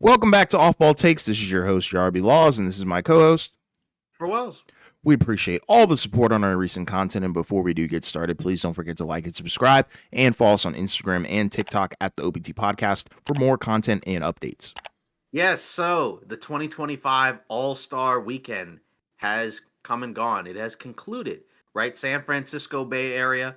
Welcome back to Off Ball Takes. This is your host, Jarby Laws, and this is my co-host. For Wells. We appreciate all the support on our recent content, and before we do get started, please don't forget to like and subscribe, and follow us on Instagram and TikTok at the OBT Podcast for more content and updates. Yes, so the 2025 All-Star Weekend has come and gone. It has concluded, right? San Francisco Bay Area.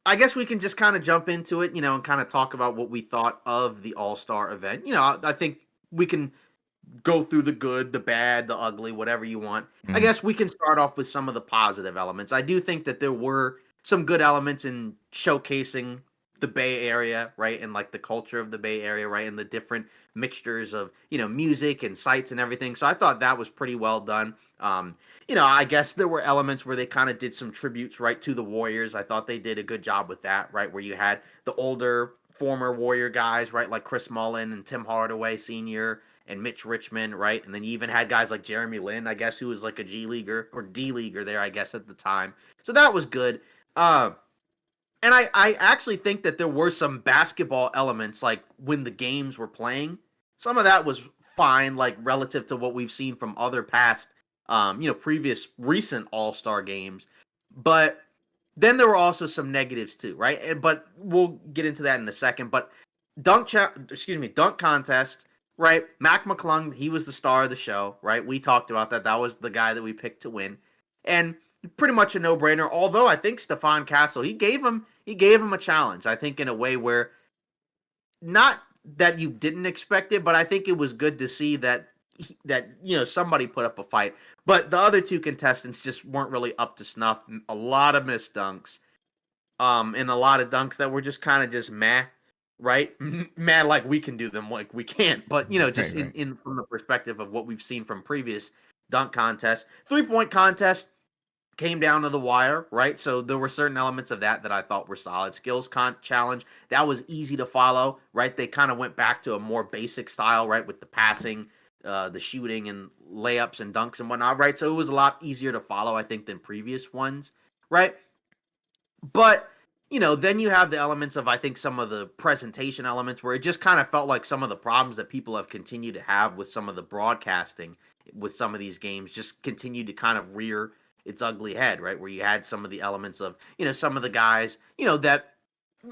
I guess we can just kind of jump into it, and kind of talk about what we thought of the All-Star event. I think we can go through the good, the bad, the ugly, whatever you want. I guess we can start off with some of the positive elements. I do think that there were some good elements in showcasing the Bay Area, right? And like the culture of the Bay Area, right? And the different mixtures of, music and sights and everything. So I thought that was pretty well done. I guess there were elements where they kind of did some tributes, right, to the Warriors. I thought they did a good job with that, right? Where you had the older former Warrior guys, right? Like Chris Mullin and Tim Hardaway Sr. and Mitch Richmond, right? And then you even had guys like Jeremy Lin, I guess, who was like a G Leaguer or D Leaguer there, I guess, at the time. So that was good. And I actually think that there were some basketball elements, like when the games were playing. Some of that was fine, like relative to what we've seen from other past, previous recent All-Star games. But then there were also some negatives too, right? But we'll get into that in a second. But dunk contest, right? Mac McClung, he was the star of the show, right? We talked about that. That was the guy that we picked to win. And pretty much a no-brainer. Although I think Stephon Castle, he gave him a challenge. I think in a way where not that you didn't expect it, but I think it was good to see that somebody put up a fight. But the other two contestants just weren't really up to snuff. A lot of missed dunks, and a lot of dunks that were just kind of just meh, right? Mad like we can do them, like we can't. But just right. in from the perspective of what we've seen from previous dunk contests, 3-point contest came down to the wire, right? So there were certain elements of that I thought were solid. Skills challenge, that was easy to follow, right? They kind of went back to a more basic style, right? With the passing, the shooting and layups and dunks and whatnot, right? So it was a lot easier to follow, I think, than previous ones, right? But, then you have the elements of, I think, some of the presentation elements where it just kind of felt like some of the problems that people have continued to have with some of the broadcasting with some of these games just continued to kind of rear its ugly head, right? Where you had some of the elements of, some of the guys, that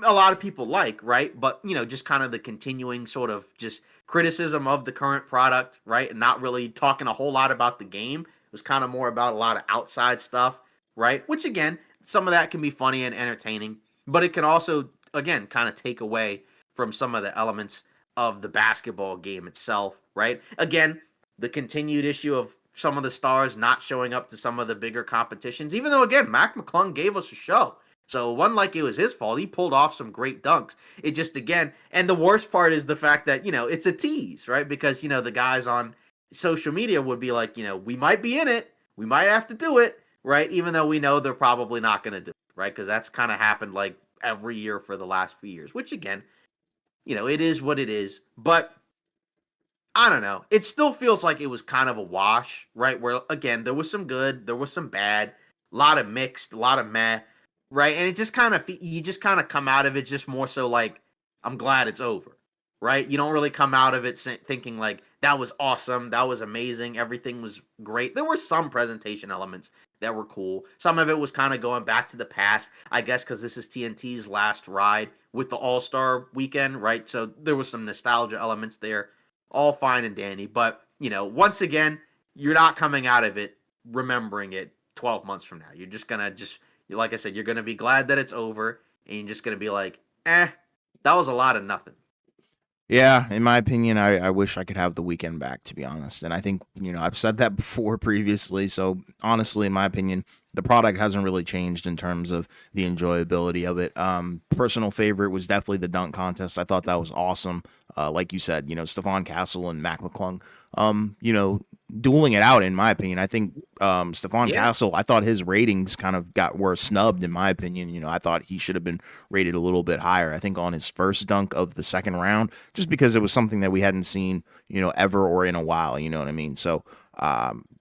a lot of people like, right? But, just kind of the continuing sort of just criticism of the current product, right? And not really talking a whole lot about the game. It was kind of more about a lot of outside stuff, right? Which, again, some of that can be funny and entertaining, but it can also, again, kind of take away from some of the elements of the basketball game itself, right? Again, the continued issue of some of the stars not showing up to some of the bigger competitions, even though, again, Mac McClung gave us a show. So it wasn't like it was his fault. He pulled off some great dunks. It just, again, and the worst part is the fact that, it's a tease, right? Because, the guys on social media would be like, we might be in it. We might have to do it, right? Even though we know they're probably not going to do it, right? Because that's kind of happened like every year for the last few years, which, again, it is what it is. But I don't know. It still feels like it was kind of a wash, right? Where, again, there was some good, there was some bad, a lot of mixed, a lot of meh, right? And it just kind of, you just kind of come out of it just more so like, I'm glad it's over, right? You don't really come out of it thinking like, that was awesome, that was amazing, everything was great. There were some presentation elements that were cool. Some of it was kind of going back to the past, I guess, because this is TNT's last ride with the All-Star Weekend, right? So there was some nostalgia elements there. All fine and dandy, but, once again, you're not coming out of it remembering it 12 months from now. You're just going to like I said, you're going to be glad that it's over, and you're just going to be like, that was a lot of nothing. Yeah, in my opinion, I wish I could have the weekend back, to be honest. And I think, I've said that before previously. So honestly, in my opinion, the product hasn't really changed in terms of the enjoyability of it. Personal favorite was definitely the dunk contest. I thought that was awesome. Like you said, Stephon Castle and Mac McClung, dueling it out, in my opinion. I think Stephon Castle, I thought his ratings kind of were snubbed, in my opinion. I thought he should have been rated a little bit higher. I think on his first dunk of the second round, just because it was something that we hadn't seen, ever or in a while. You know what I mean? So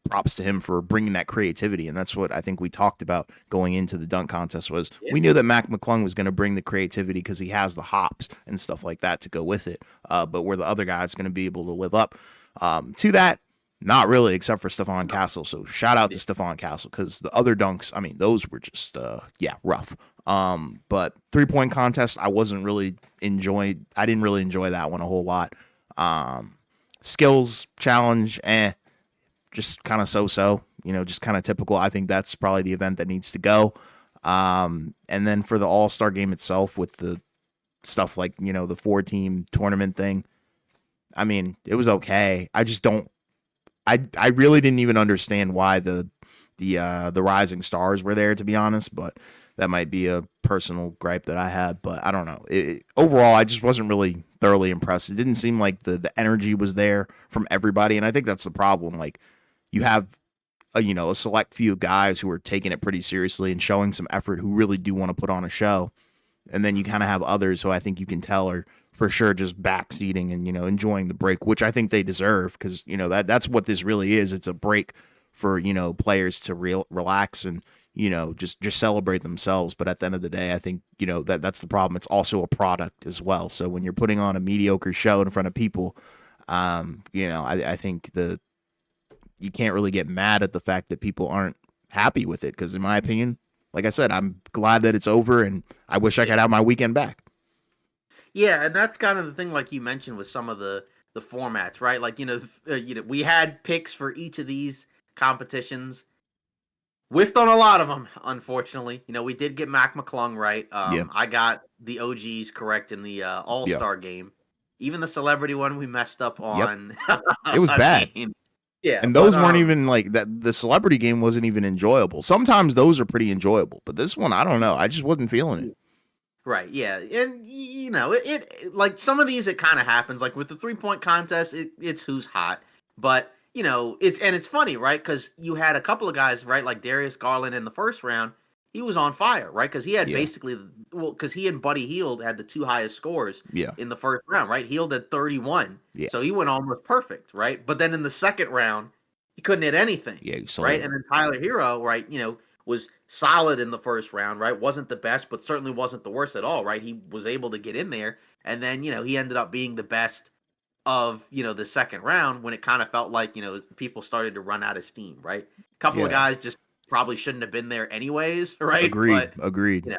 props to him for bringing that creativity. And that's what I think we talked about going into the dunk contest was Yeah. we knew that Mac McClung was going to bring the creativity because he has the hops and stuff like that to go with it. But where the other guy's going to be able to live up to that, not really, except for Stephon Castle. So shout out to Stephon Castle because the other dunks, I mean, those were just rough. But 3-point contest, I wasn't really enjoyed. I didn't really enjoy that one a whole lot. Skills challenge, just kind of so, just kind of typical. I think that's probably the event that needs to go. And then for the All-Star game itself with the stuff like, the 4-team tournament thing, I mean, it was okay. I just don't, I really didn't even understand why the Rising Stars were there, to be honest, but that might be a personal gripe that I had, but I don't know. Overall, I just wasn't really thoroughly impressed. It didn't seem like the energy was there from everybody, and I think that's the problem. Like, you have a select few guys who are taking it pretty seriously and showing some effort who really do want to put on a show, and then you kind of have others who I think you can tell are for sure just backseating and enjoying the break, which I think they deserve because that's what this really is. It's a break for players to relax and just just themselves. But at the end of the day, I think that's the problem. It's also a product as well. So when you're putting on a mediocre show in front of people, I think you can't really get mad at the fact that people aren't happy with it because in my opinion, like I said, I'm glad that it's over and I wish I could have my weekend back. Yeah, and that's kind of the thing, like you mentioned, with some of the formats, right? Like we had picks for each of these competitions. Whiffed on a lot of them, unfortunately. We did get Mac McClung right. Yeah. I got the OGs correct in the All-Star game. Even the celebrity one we messed up on. Yep. It was bad. Yeah, and those weren't even like that. The celebrity game wasn't even enjoyable. Sometimes those are pretty enjoyable, but this one, I don't know. I just wasn't feeling it. Right, yeah, and it like some of these, it kind of happens. Like with the 3-point contest, it's who's hot, but it's funny, right? Because you had a couple of guys, right, like Darius Garland in the first round, he was on fire, right? Because he had basically, because he and Buddy Hield had the 2 highest scores in the first round, right? Hield had 31, so he went almost perfect, right? But then in the second round, he couldn't hit anything, right? And then Tyler Hero, right, was solid in the first round, right? Wasn't the best, but certainly wasn't the worst at all, right? He was able to get in there, and then he ended up being the best of the second round when it kind of felt like people started to run out of steam, right? A couple of guys just probably shouldn't have been there anyways, right? Agreed.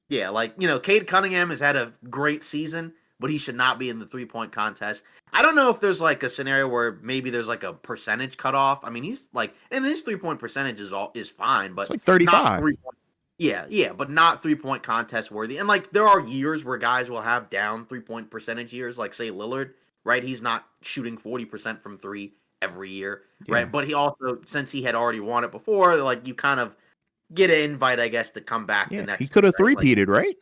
Yeah, like Cade Cunningham has had a great season, but he should not be in the 3-point contest. I don't know if there's like a scenario where maybe there's like a percentage cutoff. I mean, he's like, and his 3-point percentage is fine, but it's like 35. Yeah, but not 3-point contest worthy. And like there are years where guys will have down 3-point percentage years, like say Lillard, right? He's not shooting 40% from 3 every year, right? But he also, since he had already won it before, like you kind of get an invite, I guess, to come back the next. He could have right? three-peated, right?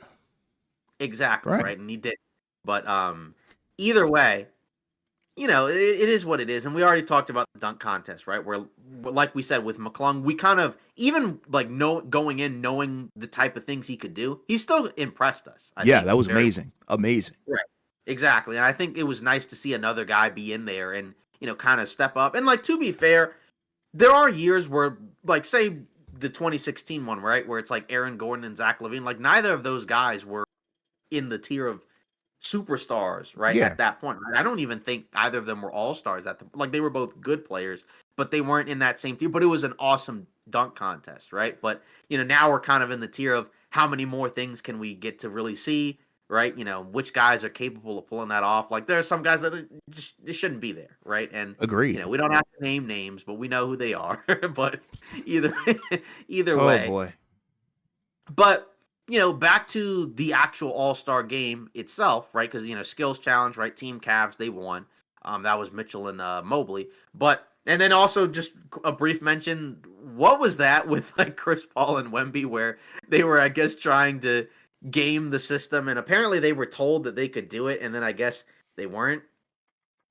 Exactly, right, and he did. But either way, it is what it is, and we already talked about the dunk contest, right? Where, like we said with McClung, we kind of even like going in knowing the type of things he could do, he still impressed us. I think that was amazing. Right, exactly, and I think it was nice to see another guy be in there and kind of step up. And like to be fair, there are years where, like, say the 2016 one, right, where it's like Aaron Gordon and Zach LaVine, like neither of those guys were in the tier of superstars, right? At that point, right? I don't even think either of them were all-stars like they were both good players, but they weren't in that same tier. But it was an awesome dunk contest, right? But now we're kind of in the tier of how many more things can we get to really see, right? Which guys are capable of pulling that off. Like there are some guys that just shouldn't be there, right? And agreed. We don't have to name names, but we know who they are. But either oh way, boy. But back to the actual All-Star game itself, right? Because, skills challenge, right? Team Cavs, they won. That was Mitchell and Mobley. And then also just a brief mention, what was that with like Chris Paul and Wemby where they were, I guess, trying to game the system, and apparently they were told that they could do it, and then I guess they weren't.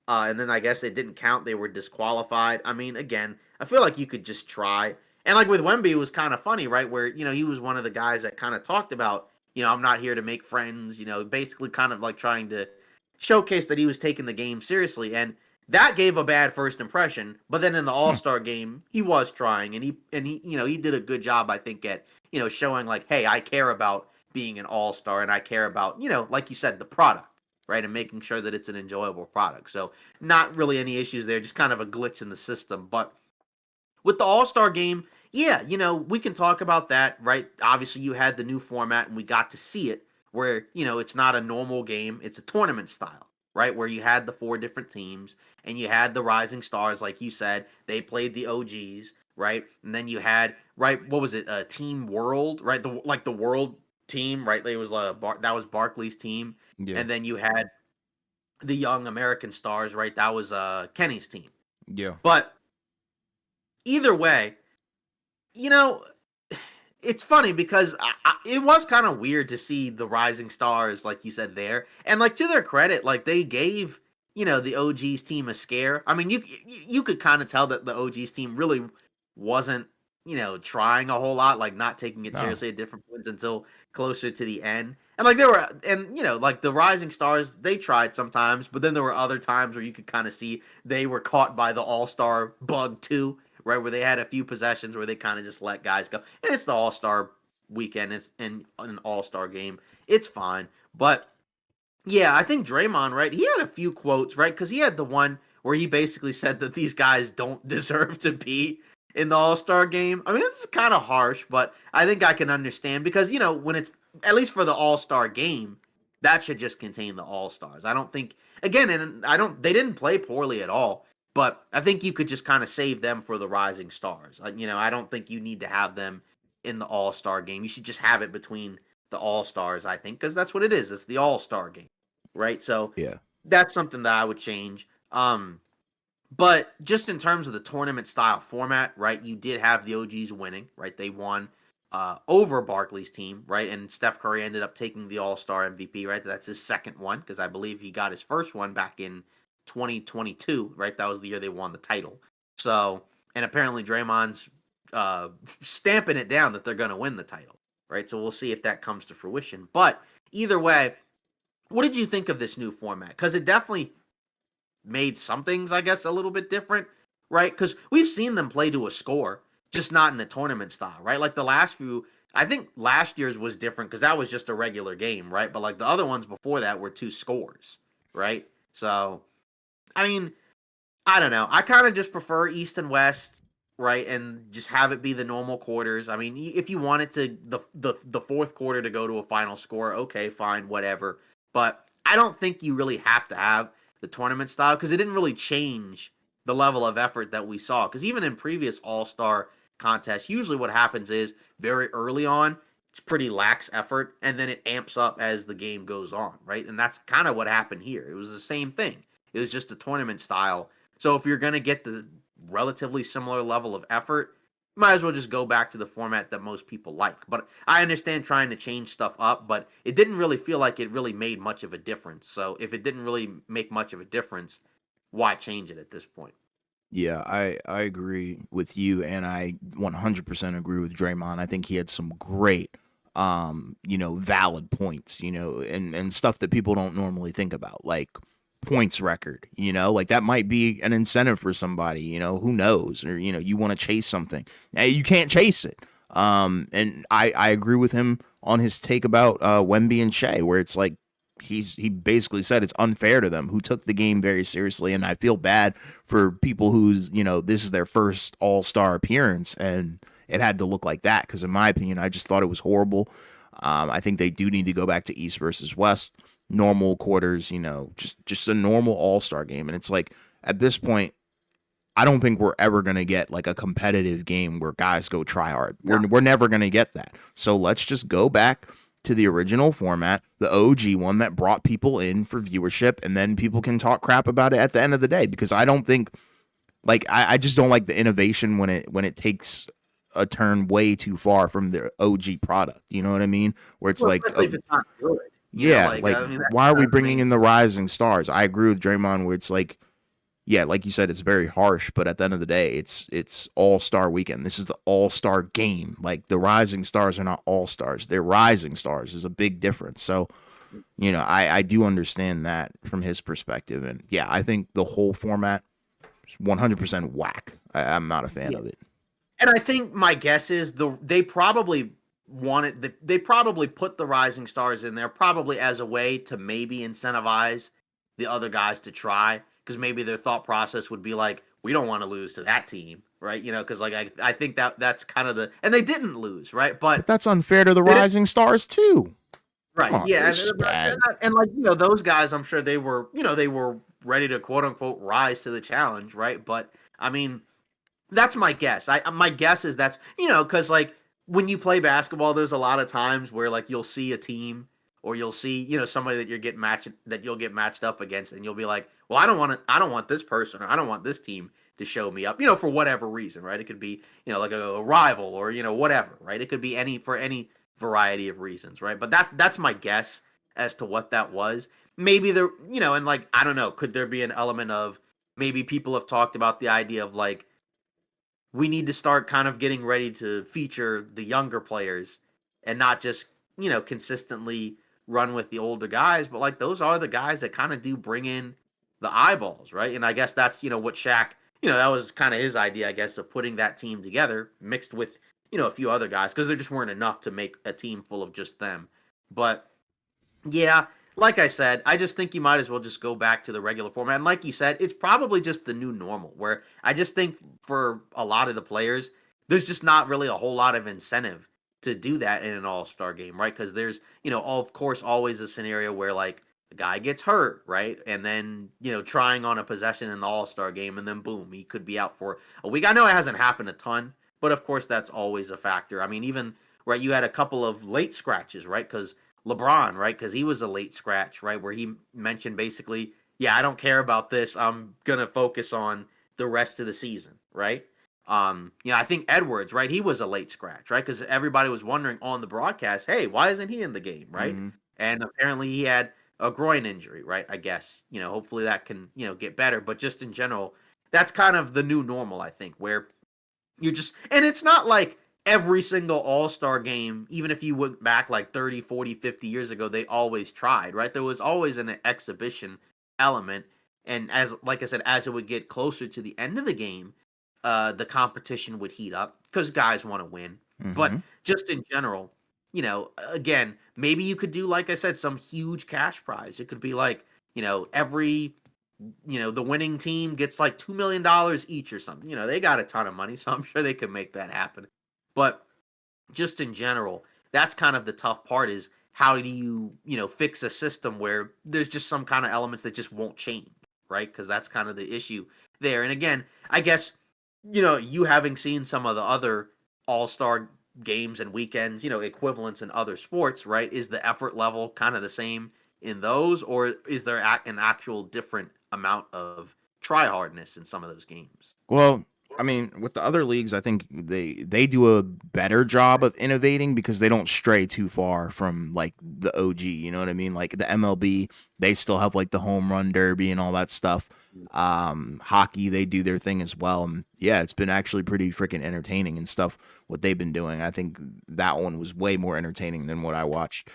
And then I guess it didn't count. They were disqualified. I mean, again, I feel like you could just try. And like with Wemby, it was kind of funny, right? Where, he was one of the guys that kind of talked about, I'm not here to make friends, basically kind of like trying to showcase that he was taking the game seriously. And That gave a bad first impression, but then in the Hmm. All-Star game, he was trying and he he did a good job I think at, showing like, "Hey, I care about being an All-Star and I care about, like you said, the product." Right? And making sure that it's an enjoyable product. So, not really any issues there, just kind of a glitch in the system, but with the All-Star game, yeah, we can talk about that, right? Obviously, you had the new format and we got to see it where, it's not a normal game, it's a tournament style, right? Where you had the four different teams and you had the Rising Stars, like you said, they played the OGs, right? And then you had, right, what was it? Team World, right? The world team, right? It was that was Barkley's team. Yeah. And then you had the Young American Stars, right? That was Kenny's team. Yeah. But either way, you know, it's funny because it was kind of weird to see the Rising Stars, like you said there, and like to their credit, like they gave the OGs team a scare. I mean, you could kind of tell that the OGs team really wasn't trying a whole lot, like not taking it No. seriously at different points until closer to the end. And like there were, and like the Rising Stars, they tried sometimes, but then there were other times where you could kind of see they were caught by the All Star bug too, right? Where they had a few possessions where they kind of just let guys go. And it's the All Star weekend. It's in an All Star game. It's fine. But yeah, I think Draymond, right? He had a few quotes, right? Because he had the one where he basically said that these guys don't deserve to be in the All Star game. I mean, it's kind of harsh, but I think I can understand because, when it's at least for the All Star game, that should just contain the All Stars. I don't think, again, and they didn't play poorly at all, but I think you could just kind of save them for the Rising Stars. I don't think you need to have them in the All Star game. You should just have it between the All Stars, I think, because that's what it is. It's the All Star game, right? So Yeah. that's something that I would change. But just in terms of the tournament style format, right? You did have the OGs winning, right? They won over Barkley's team, right? And Steph Curry ended up taking the All Star MVP, right? That's his second one because I believe he got his first one back in 2022, right? That was the year they won the title. So, and apparently Draymond's stamping it down that they're going to win the title, right? So we'll see if that comes to fruition. But either way, what did you think of this new format? Because it definitely made some things, I guess, a little bit different, right? Because we've seen them play to a score, just not in the tournament style, right? Like the last few, I think last year's was different because that was just a regular game, right? But like the other ones before that were two scores, right? So, I mean, I don't know. I kind of just prefer East and West, right? And just have it be the normal quarters. I mean, if you wanted to the fourth quarter to go to a final score, okay, fine, whatever. But I don't think you really have to have the tournament style because it didn't really change the level of effort that we saw. Because even in previous All Star contests, usually what happens is very early on, it's pretty lax effort, and then it amps up as the game goes on, right? And that's kind of what happened here. It was the same thing. It was just a tournament style. So if you're going to get the relatively similar level of effort, might as well just go back to the format that most people like. But I understand trying to change stuff up, but it didn't really feel like it really made much of a difference. So if it didn't really make much of a difference, why change it at this point? Yeah, I agree with you, and I 100% agree with Draymond. I think he had some great, valid points, and stuff that people don't normally think about, like points record, like that might be an incentive for somebody, who knows, or you want to chase something, now you can't chase it. And I agree with him on his take about Wemby and Shea, where it's like he basically said it's unfair to them who took the game very seriously, and I feel bad for people who's this is their first All-Star appearance and it had to look like that, because in my opinion I just thought it was horrible. I think they do need to go back to East versus West, normal quarters, just a normal All-Star game. And it's like at this point I don't think we're ever going to get like a competitive game where guys go try hard. No. We're never going to get that. So let's just go back to the original format, the OG one that brought people in for viewership, and then people can talk crap about it at the end of the day. Because I don't think, like, I just don't like the innovation when it takes a turn way too far from the OG product. You know what I mean? Where it's Well, like, especially if it's not good. yeah, like I mean, why are we that's the bringing main. in the Rising Stars? I agree with Draymond where it's like, yeah, like you said, it's very harsh, but at the end of the day, it's All-Star weekend. This is the All-Star game. Like the Rising Stars are not All-Stars; they're Rising Stars. There's a big difference. So I do understand that from his perspective. And yeah, I think the whole format is 100% whack. I'm not a fan Yeah. of it. And I think my guess is they probably they probably put the rising stars in there probably as a way to maybe incentivize the other guys to try, because maybe their thought process would be like, we don't want to lose to that team, right? Because like I think that's kind of and they didn't lose, right? But But that's unfair to the rising stars too. Come right, on, yeah, this is bad. and like those guys, I'm sure they were ready to quote unquote rise to the challenge, right? But I mean, that's my guess. My guess is that's because like when you play basketball, there's a lot of times where like you'll see a team or you'll see somebody that you'll get matched up against, and you'll be like, well, I don't want this person, or I don't want this team to show me up, for whatever reason, right? It could be like a rival, or whatever, right? It could be any variety of reasons, right? But that's my guess as to what that was. Maybe there, and like I don't know, could there be an element of maybe people have talked about the idea of like, we need to start kind of getting ready to feature the younger players and not just, consistently run with the older guys, but like those are the guys that kind of do bring in the eyeballs, right? And I guess that's, what Shaq, that was kind of his idea, I guess, of putting that team together mixed with, a few other guys, because there just weren't enough to make a team full of just them. But yeah, like I said, I just think you might as well just go back to the regular format. And like you said, it's probably just the new normal, where I just think for a lot of the players, there's just not really a whole lot of incentive to do that in an all-star game, right? Because there's, of course, always a scenario where like the guy gets hurt, right? And then, trying on a possession in the all-star game, and then boom, he could be out for a week. I know it hasn't happened a ton, but of course that's always a factor. I mean, even, right, you had a couple of late scratches, right? Because LeBron, right? Because he was a late scratch, right? Where he mentioned basically, yeah, I don't care about this. I'm gonna focus on the rest of the season, right? I think Edwards, right? He was a late scratch, right? Because everybody was wondering on the broadcast, hey, why isn't he in the game, right? Mm-hmm. And apparently he had a groin injury, right? I guess, hopefully that can, get better. But just in general, that's kind of the new normal, I think, where and it's not like every single all-star game, even if you went back like 30, 40, 50 years ago, they always tried, right? There was always an exhibition element, and as like I said, as it would get closer to the end of the game, the competition would heat up because guys want to win. Mm-hmm. But just in general, again, maybe you could do, like I said, some huge cash prize. It could be like, every the winning team gets like $2 million each or something. They got a ton of money, so I'm sure they could make that happen. But just in general, that's kind of the tough part, is how do you, fix a system where there's just some kind of elements that just won't change, right? Because that's kind of the issue there. And again, I guess, you having seen some of the other all-star games and weekends, equivalents in other sports, right? Is the effort level kind of the same in those, or is there an actual different amount of try hardness in some of those games? Well, I mean, with the other leagues, I think they do a better job of innovating because they don't stray too far from like the OG. You know what I mean? Like the MLB, they still have like the home run derby and all that stuff. Hockey, they do their thing as well. And yeah, it's been actually pretty freaking entertaining and stuff what they've been doing. I think that one was way more entertaining than what I watched.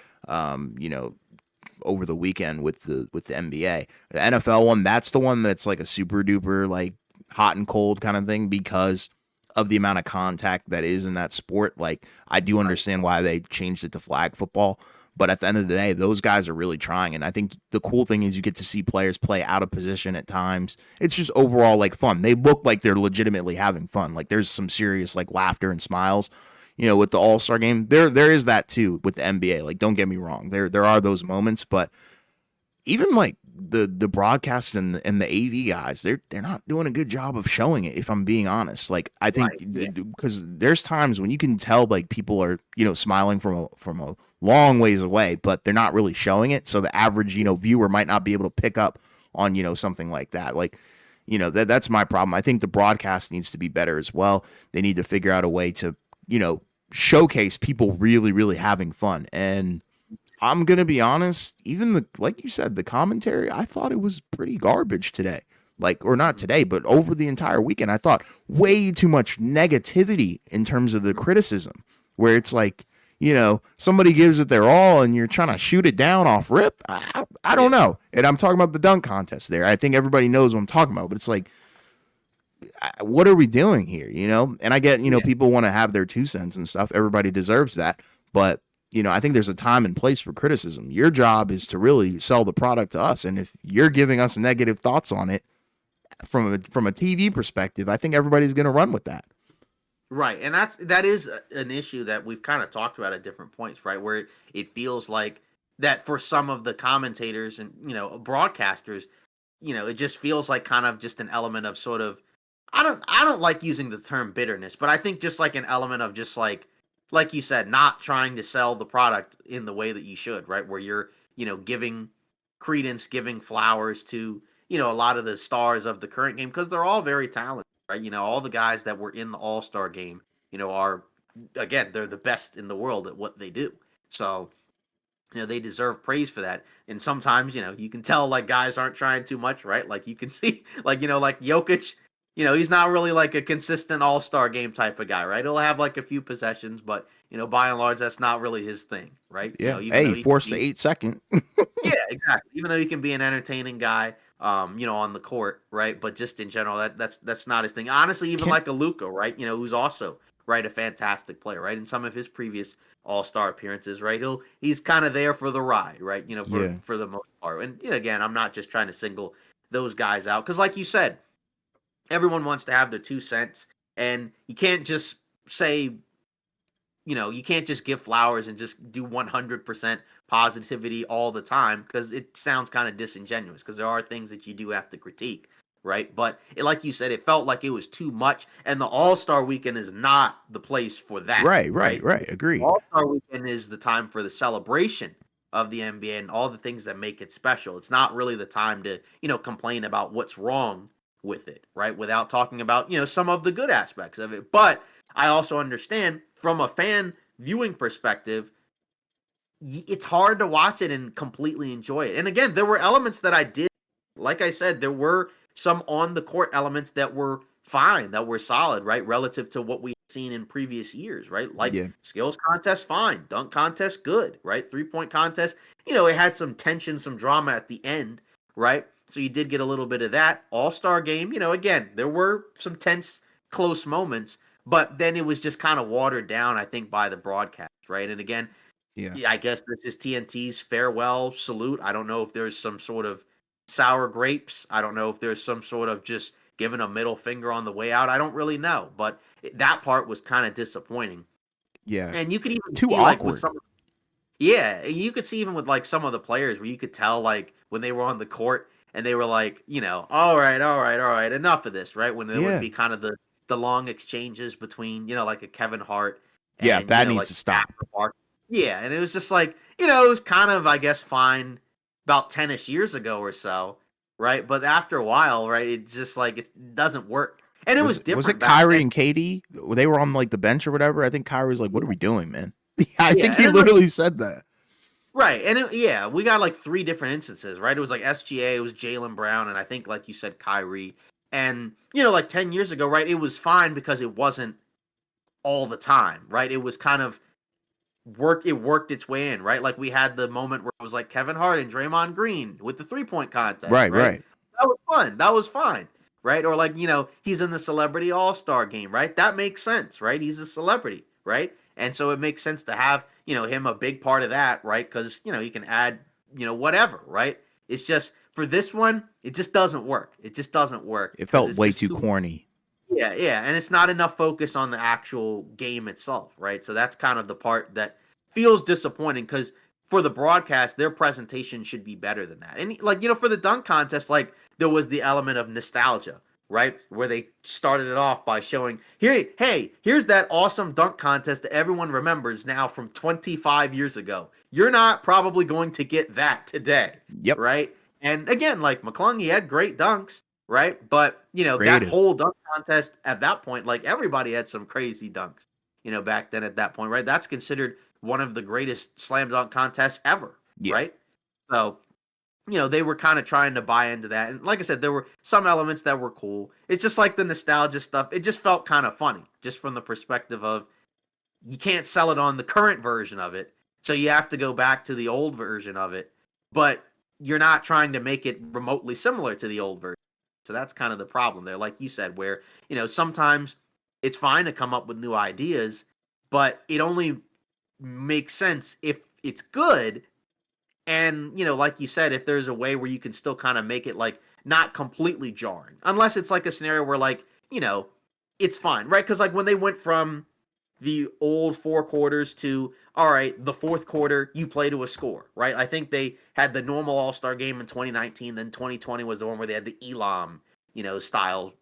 Over the weekend with the NBA. The NFL one, that's the one that's like a super duper like hot and cold kind of thing because of the amount of contact that is in that sport. Like I do understand why they changed it to flag football, but at the end of the day, those guys are really trying. And I think the cool thing is you get to see players play out of position at times. It's just overall like fun. They look like they're legitimately having fun. Like there's some serious like laughter and smiles. With the All-Star game, there is that too with the NBA. Like, don't get me wrong, there are those moments, but even like the broadcast and the AV guys, they're not doing a good job of showing it. If I'm being honest, like I think because there's times when you can tell like people are smiling from a long ways away, but they're not really showing it. So the average viewer might not be able to pick up on something like that. Like that's my problem. I think the broadcast needs to be better as well. They need to figure out a way to showcase people really, really having fun. And I'm going to be honest, even like you said, the commentary, I thought it was pretty garbage today. Like, or not today, but over the entire weekend, I thought way too much negativity in terms of the criticism, where it's like, somebody gives it their all and you're trying to shoot it down off rip. I don't know. And I'm talking about the dunk contest there. I think everybody knows what I'm talking about, but it's like, what are we doing here? And I get, people want to have their 2 cents and stuff. Everybody deserves that. But, I think there's a time and place for criticism. Your job is to really sell the product to us. And if you're giving us negative thoughts on it from a TV perspective, I think everybody's going to run with that. Right. And that is an issue that we've kind of talked about at different points, right? Where it feels like that for some of the commentators and, broadcasters, it just feels like kind of just an element of sort of, I don't like using the term bitterness, but I think just like an element of just like you said, not trying to sell the product in the way that you should, right? Where you're, giving credence, giving flowers to, a lot of the stars of the current game, because they're all very talented, right? All the guys that were in the All-Star game, are, again, they're the best in the world at what they do. So, they deserve praise for that. And sometimes, you can tell like guys aren't trying too much, right? Like you can see, like, like Jokic, he's not really like a consistent all-star game type of guy, right? He'll have like a few possessions, but, by and large, that's not really his thing, right? Yeah. Hey, force the 8-second. Yeah, exactly. Even though he can be an entertaining guy, on the court, right? But just in general, that's not his thing. Honestly, even like a Luka, right? Who's also, right, a fantastic player, right? In some of his previous all-star appearances, right? He's kind of there for the ride, right? For the most part. And again, I'm not just trying to single those guys out, because like you said, everyone wants to have their 2 cents, and you can't just say, you can't just give flowers and just do 100% positivity all the time, because it sounds kind of disingenuous, because there are things that you do have to critique, right? But like you said, it felt like it was too much, and the All-Star Weekend is not the place for that. Right. Agreed. All-Star Weekend is the time for the celebration of the NBA and all the things that make it special. It's not really the time to, complain about what's wrong with it, right? Without talking about, some of the good aspects of it. But I also understand from a fan viewing perspective, it's hard to watch it and completely enjoy it. And again, there were elements that I did, like I said, there were some on the court elements that were fine, that were solid, right? Relative to what we've seen in previous years, right? Like skills contest, fine. Dunk contest, good, right? 3-point contest, it had some tension, some drama at the end, right? So you did get a little bit of that. All-Star game, again, there were some tense, close moments, but then it was just kind of watered down, I think, by the broadcast, right? And again, I guess this is TNT's farewell salute. I don't know if there's some sort of sour grapes. I don't know if there's some sort of just giving a middle finger on the way out. I don't really know, but that part was kind of disappointing. Yeah. And you could even too see, awkward. like, with some, yeah, you could see even with like some of the players where you could tell like when they were on the court and they were like, all right, enough of this, right? When there would be kind of the long exchanges between, like a Kevin Hart. And, that needs to stop. Yeah, and it was just like, it was kind of, I guess, fine about 10-ish years ago or so, right? But after a while, right, it's just like it doesn't work. And it was different. Was it Kyrie and KD? They were on like the bench or whatever. I think Kyrie was like, "What are we doing, man?" I think he literally said that. Right, and we got like 3 different instances, right? It was like SGA, it was Jaylen Brown, and I think, like you said, Kyrie. And, like 10 years ago, right, it was fine because it wasn't all the time, right? It was kind of worked its way in, right? Like we had the moment where it was like Kevin Hart and Draymond Green with the 3-point contest. Right. That was fun. That was fine, right? Or like, he's in the Celebrity All-Star game, right? That makes sense, right? He's a celebrity, right? And so it makes sense to have, him a big part of that, right? Because, he can add, whatever, right? It's just, for this one, it just doesn't work. It just doesn't work. It felt way too corny. Yeah, and it's not enough focus on the actual game itself, right? So that's kind of the part that feels disappointing, because for the broadcast, their presentation should be better than that. And like, for the dunk contest, like there was the element of nostalgia, right? Where they started it off by showing, here's that awesome dunk contest that everyone remembers now from 25 years ago. You're not probably going to get that today. Yep. Right? And again, like McClung, he had great dunks, right? But, Creative. That whole dunk contest at that point, like everybody had some crazy dunks, back then at that point, right? That's considered one of the greatest slam dunk contests ever, right? So, they were kind of trying to buy into that. And like I said, there were some elements that were cool. It's just like the nostalgia stuff. It just felt kind of funny, just from the perspective of, you can't sell it on the current version of it. So you have to go back to the old version of it. But you're not trying to make it remotely similar to the old version. So that's kind of the problem there, like you said, where, sometimes it's fine to come up with new ideas, but it only makes sense if it's good. And, like you said, if there's a way where you can still kind of make it like not completely jarring, unless it's like a scenario where like, it's fine, right? Because like when they went from the old four quarters to, all right, the fourth quarter, you play to a score, right? I think they had the normal All-Star game in 2019, then 2020 was the one where they had the Elam, style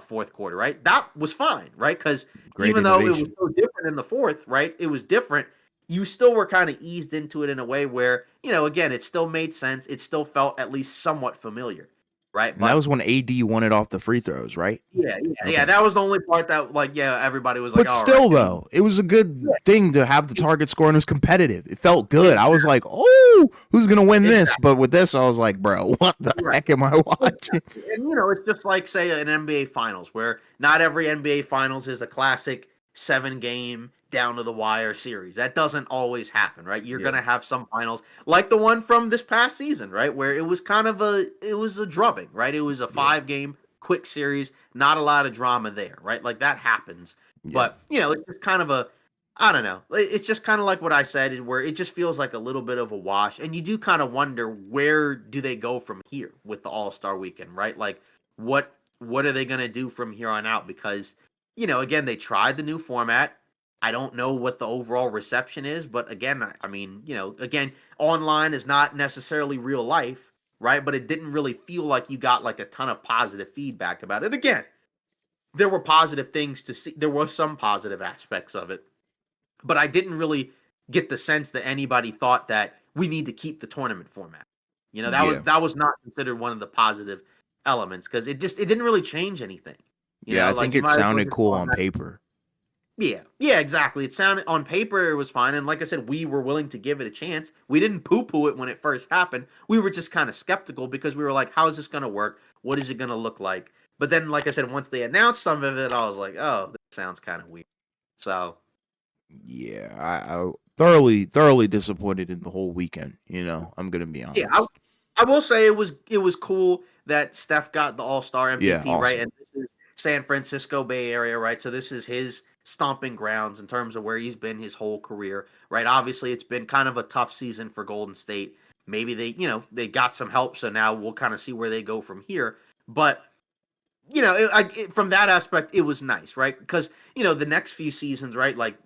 fourth quarter, right? That was fine, right? Because Great even though it was innovation. so different in the fourth, right? It was different. You still were kind of eased into it in a way where, again, it still made sense. It still felt at least somewhat familiar, right? And that But was when AD won it off the free throws, right? yeah. Okay. That was the only part that, like, yeah, everybody was like, But all right. still, though, it was a Yeah, good thing to have the target score and it was competitive. It felt good. I was exactly. like, oh, who's going to win this? Exactly. But with this, I was like, bro, what the Right. heck am I watching? Exactly. And it's just like say an NBA Finals, where not every NBA Finals is a classic 7-game down to the wire series. That doesn't always happen, right? You're Yeah. gonna have some finals like the one from this past season, right? Where it was kind of a drubbing, right? It was a Yeah. 5-game quick series, not a lot of drama there, right? Like that happens. Yeah. But it's just kind of I don't know. It's just kind of like what I said, is where it just feels like a little bit of a wash, and you do kind of wonder where do they go from here with the All-Star weekend, right? Like what are they going to do from here on out? Because again, they tried the new format. I don't know what the overall reception is, but again, I mean, again, online is not necessarily real life, right? But it didn't really feel like you got like a ton of positive feedback about it. Again, there were positive things to see. There were some positive aspects of it, but I didn't really get the sense that anybody thought that we need to keep the tournament format. That was Yeah. not considered one of the positive elements, because it didn't really change anything. Yeah. I Like think you it might as well sounded just cool go on on that. paper. Yeah, exactly. It sounded on paper it was fine, and like I said, we were willing to give it a chance. We didn't poo-poo it when it first happened. We were just kind of skeptical because we were like, "How is this going to work? What is it going to look like?" But then, like I said, once they announced some of it, I was like, "Oh, this sounds kind of weird." So Yeah. I thoroughly disappointed in the whole weekend. I'm going to be yeah, I, honest. I will say it was cool that Steph got the All-Star Yeah. MVP, right? Awesome. And this is San Francisco Bay Area, right? So this is his stomping grounds in terms of where he's been his whole career, right? Obviously, it's been kind of a tough season for Golden State. Maybe they got some help, so now we'll kind of see where they go from here. But from that aspect, it was nice, right? Because the next few seasons, right? Like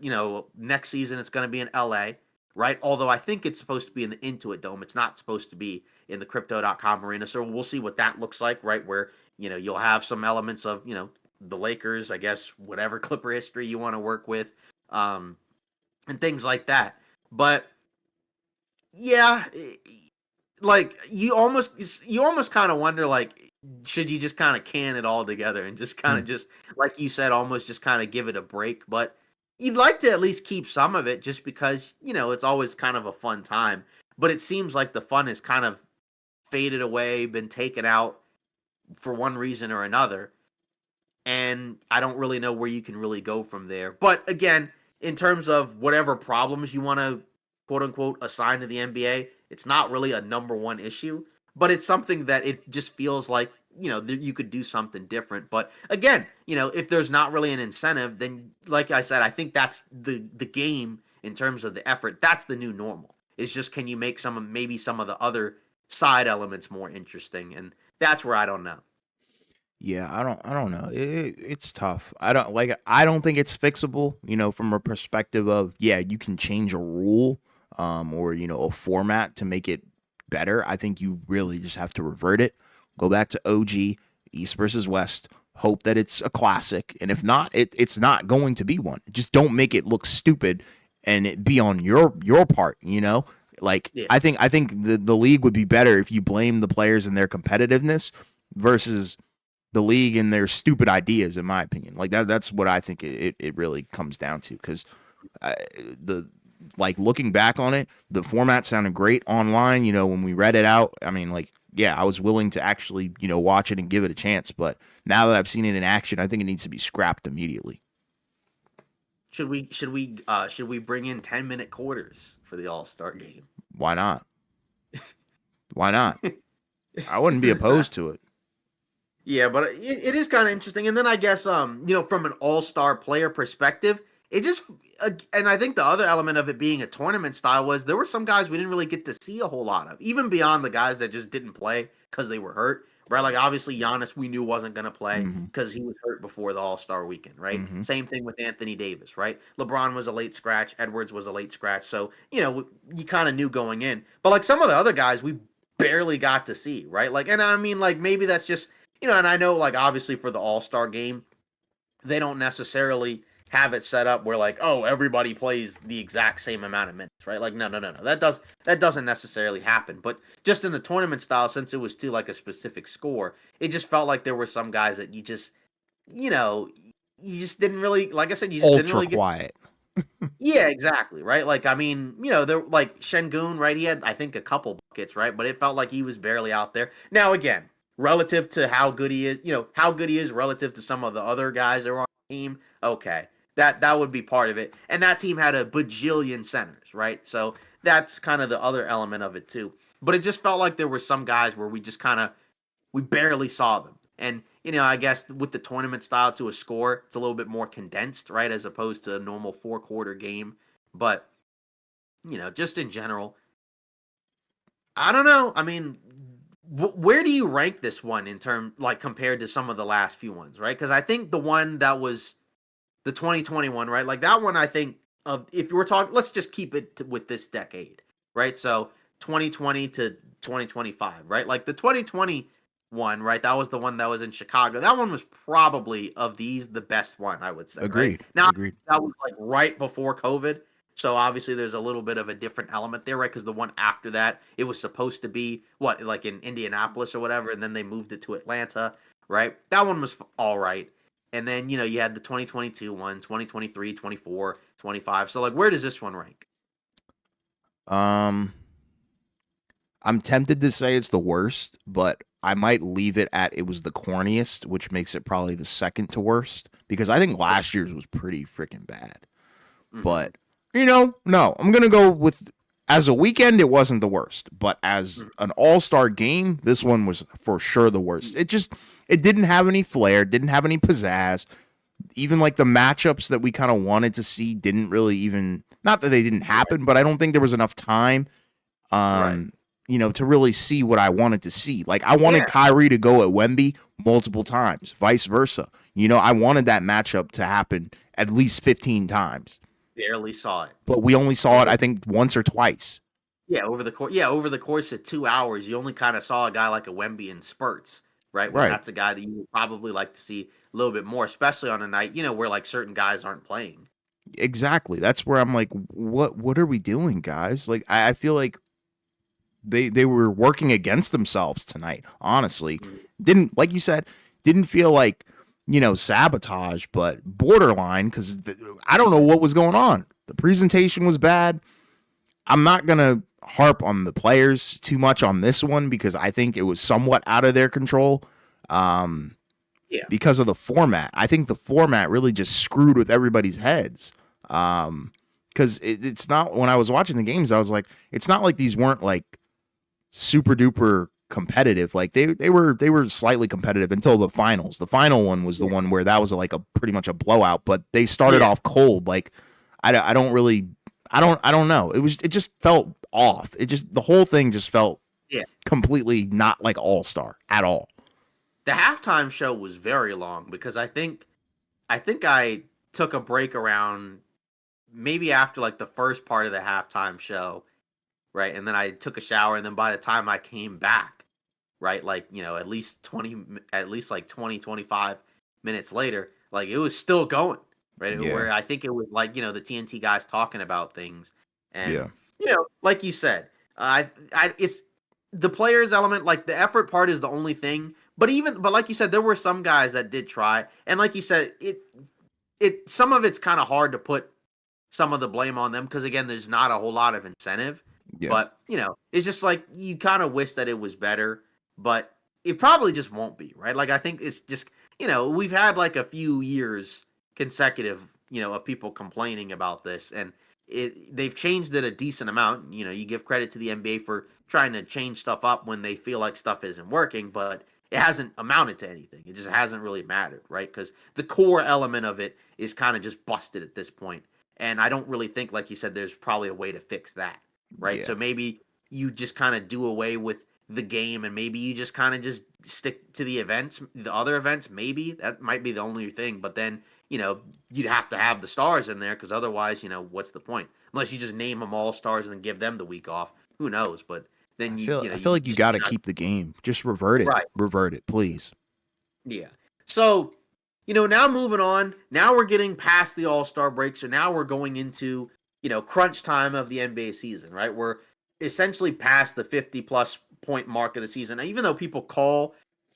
next season it's going to be in LA, right? Although I think it's supposed to be in the Intuit Dome. It's not supposed to be in the Crypto.com arena. So we'll see what that looks like, right? Where you'll have some elements of the Lakers, I guess, whatever Clipper history you want to work with, and things like that. But yeah, like you almost kind of wonder, like, should you just kind of can it all together and just kind Hmm. of just like you said, almost just kind of give it a break. But you'd like to at least keep some of it, just because it's always kind of a fun time. But it seems like the fun has kind of faded away, been taken out for one reason or another, and I don't really know where you can really go from there. But again, in terms of whatever problems you want to quote unquote assign to the NBA, it's not really a number one issue, but it's something that it just feels like you could do something different. But again, if there's not really an incentive, then like I said, I think that's the game in terms of the effort. That's the new normal. Is just, can you make maybe some of the other side elements more interesting? And that's where I don't know. Yeah, I don't know. It's tough. I don't think it's fixable, from a perspective of, yeah, you can change a rule or a format to make it better. I think you really just have to revert it. Go back to OG, East versus West, hope that it's a classic, and if not, it's not going to be one. Just don't make it look stupid and it be on your part. Like Yeah. I think the league would be better if you blame the players and their competitiveness versus the league and their stupid ideas, in my opinion. Like that's what I think it really comes down to. Because the like, looking back on it, the format sounded great online. When we read it out, I mean, like, yeah, I was willing to actually watch it and give it a chance. But now that I've seen it in action, I think it needs to be scrapped immediately. Should we bring in 10-minute quarters for the All-Star game? Why not? Why not? I wouldn't be opposed to it. Yeah, but it is kind of interesting. And then I guess from an all-star player perspective, it just and I think the other element of it being a tournament style was there were some guys we didn't really get to see a whole lot of, even beyond the guys that just didn't play because they were hurt. Right, like obviously Giannis, we knew wasn't going to play Mm-hmm. because he was hurt before the All-Star weekend, right? Mm-hmm. Same thing with Anthony Davis, right? LeBron was a late scratch, Edwards was a late scratch, so you kind of knew going in. But like some of the other guys, we barely got to see, right? Like, and I mean, like maybe that's just and I know like obviously for the All-Star game, they don't necessarily have it set up where like, oh, everybody plays the exact same amount of minutes, right? Like, no. That doesn't necessarily happen. But just in the tournament style, since it was to like a specific score, it just felt like there were some guys that you know, you just didn't really, like I said, you just didn't Ultra really get. quiet. Yeah, exactly, right? Like, I mean, there like Şengün, right? He had, I think, a couple buckets, right? But it felt like he was barely out there. Now, again, relative to how good he is, how good he is relative to some of the other guys that were on the team, okay, that would be part of it. And that team had a bajillion centers, right? So that's kind of the other element of it too. But it just felt like there were some guys where we barely saw them. And, I guess with the tournament style to a score, it's a little bit more condensed, right? As opposed to a normal 4-quarter game. But, just in general, I don't know. I mean, where do you rank this one in term, like compared to some of the last few ones, right? Because I think the one that was the 2021, right? Like that one, I think if you were talking, let's just keep it with this decade, right? So 2020 to 2025, right? Like the 2020 one, right? That was the one that was in Chicago. That one was probably of these the best one, I would say. Right? Agreed. Now Agreed. that was like right before COVID. So obviously there's a little bit of a different element there, right? Because the one after that, it was supposed to be like in Indianapolis or whatever, and then they moved it to Atlanta, right? That one was all right. And then, you had the 2022 one, 2023, 24, 25. So like where does this one rank? I'm tempted to say it's the worst, but I might leave it at it was the corniest, which makes it probably the second to worst because I think last year's was pretty freaking bad. Mhm. But no, I'm gonna go with as a weekend it wasn't the worst, but as an all-star game, this one was for sure the worst. It didn't have any flair, didn't have any pizzazz. Even like the matchups that we kind of wanted to see didn't really even not that they didn't happen, but I don't think there was enough time Right. to really see what I wanted to see. Like I wanted Yeah. Kyrie to go at Wemby multiple times, vice versa. I wanted that matchup to happen at least 15 times. Barely saw it. But we only saw it, I think, once or twice. Yeah, over the course of 2 hours, you only kind of saw a guy like a Wemby in spurts, right? When Right. that's a guy that you would probably like to see a little bit more, especially on a night, where like certain guys aren't playing. Exactly. That's where I'm like, what are we doing, guys? Like I feel like they were working against themselves tonight, honestly. Didn't like you said, didn't feel like, sabotage, but borderline because I don't know what was going on. The presentation was bad. I'm not going to harp on the players too much on this one because I think it was somewhat out of their control Yeah. because of the format. I think the format really just screwed with everybody's heads because it's not when I was watching the games, I was like, it's not like these weren't like super duper competitive. Like they were slightly competitive until the finals. The final one was the one where that was like a pretty much a blowout, but they started off cold. Like I don't know. It just felt off. The whole thing just felt completely not like all-star at all. The halftime show was very long because I think I took a break around maybe after like the first part of the halftime show, right? And then I took a shower, and then by the time I came back, right, like, at least like 20, 25 minutes later, like it was still going, right? Yeah. Where I think it was like, the TNT guys talking about things. And, Yeah. like you said, it's the players element, like the effort part is the only thing. But like you said, there were some guys that did try. And like you said, some of it's kind of hard to put some of the blame on them because again, there's not a whole lot of incentive. Yeah. But it's just like you kind of wish that it was better, but it probably just won't be, right? Like I think it's just we've had like a few years consecutive of people complaining about this, and they've changed it a decent amount. You give credit to the NBA for trying to change stuff up when they feel like stuff isn't working, but it hasn't amounted to anything. It just hasn't really mattered, right? Because the core element of it is kind of just busted at this point. And I don't really think, like you said, there's probably a way to fix that, right? Yeah. So maybe you just kind of do away with the game, and maybe you just kind of just stick to the events, the other events. Maybe that might be the only thing. But then, you'd have to have the stars in there, because otherwise, what's the point? Unless you just name them all stars and then give them the week off. Who knows? But then I feel like you just got to not keep the game. Just revert it. right. Revert it, please. Yeah. So, now moving on. Now we're getting past the All-Star break. So now we're going into, crunch time of the NBA season, right? We're essentially past the 50-plus point mark of the season. Now, even though people call,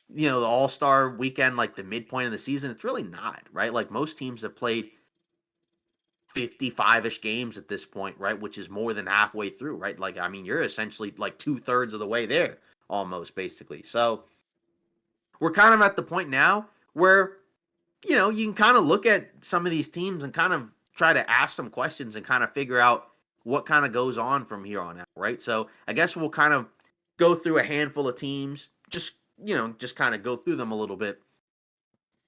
the All-Star weekend like the midpoint of the season, it's really not, right? Like most teams have played 55-ish games at this point, right? Which is more than halfway through, right? Like, I mean, you're essentially like 2/3 of the way there, almost, basically. So we're kind of at the point now where, you can kind of look at some of these teams and kind of try to ask some questions and kind of figure out what kind of goes on from here on out, right? So I guess we'll kind of go through a handful of teams, just kind of go through them a little bit.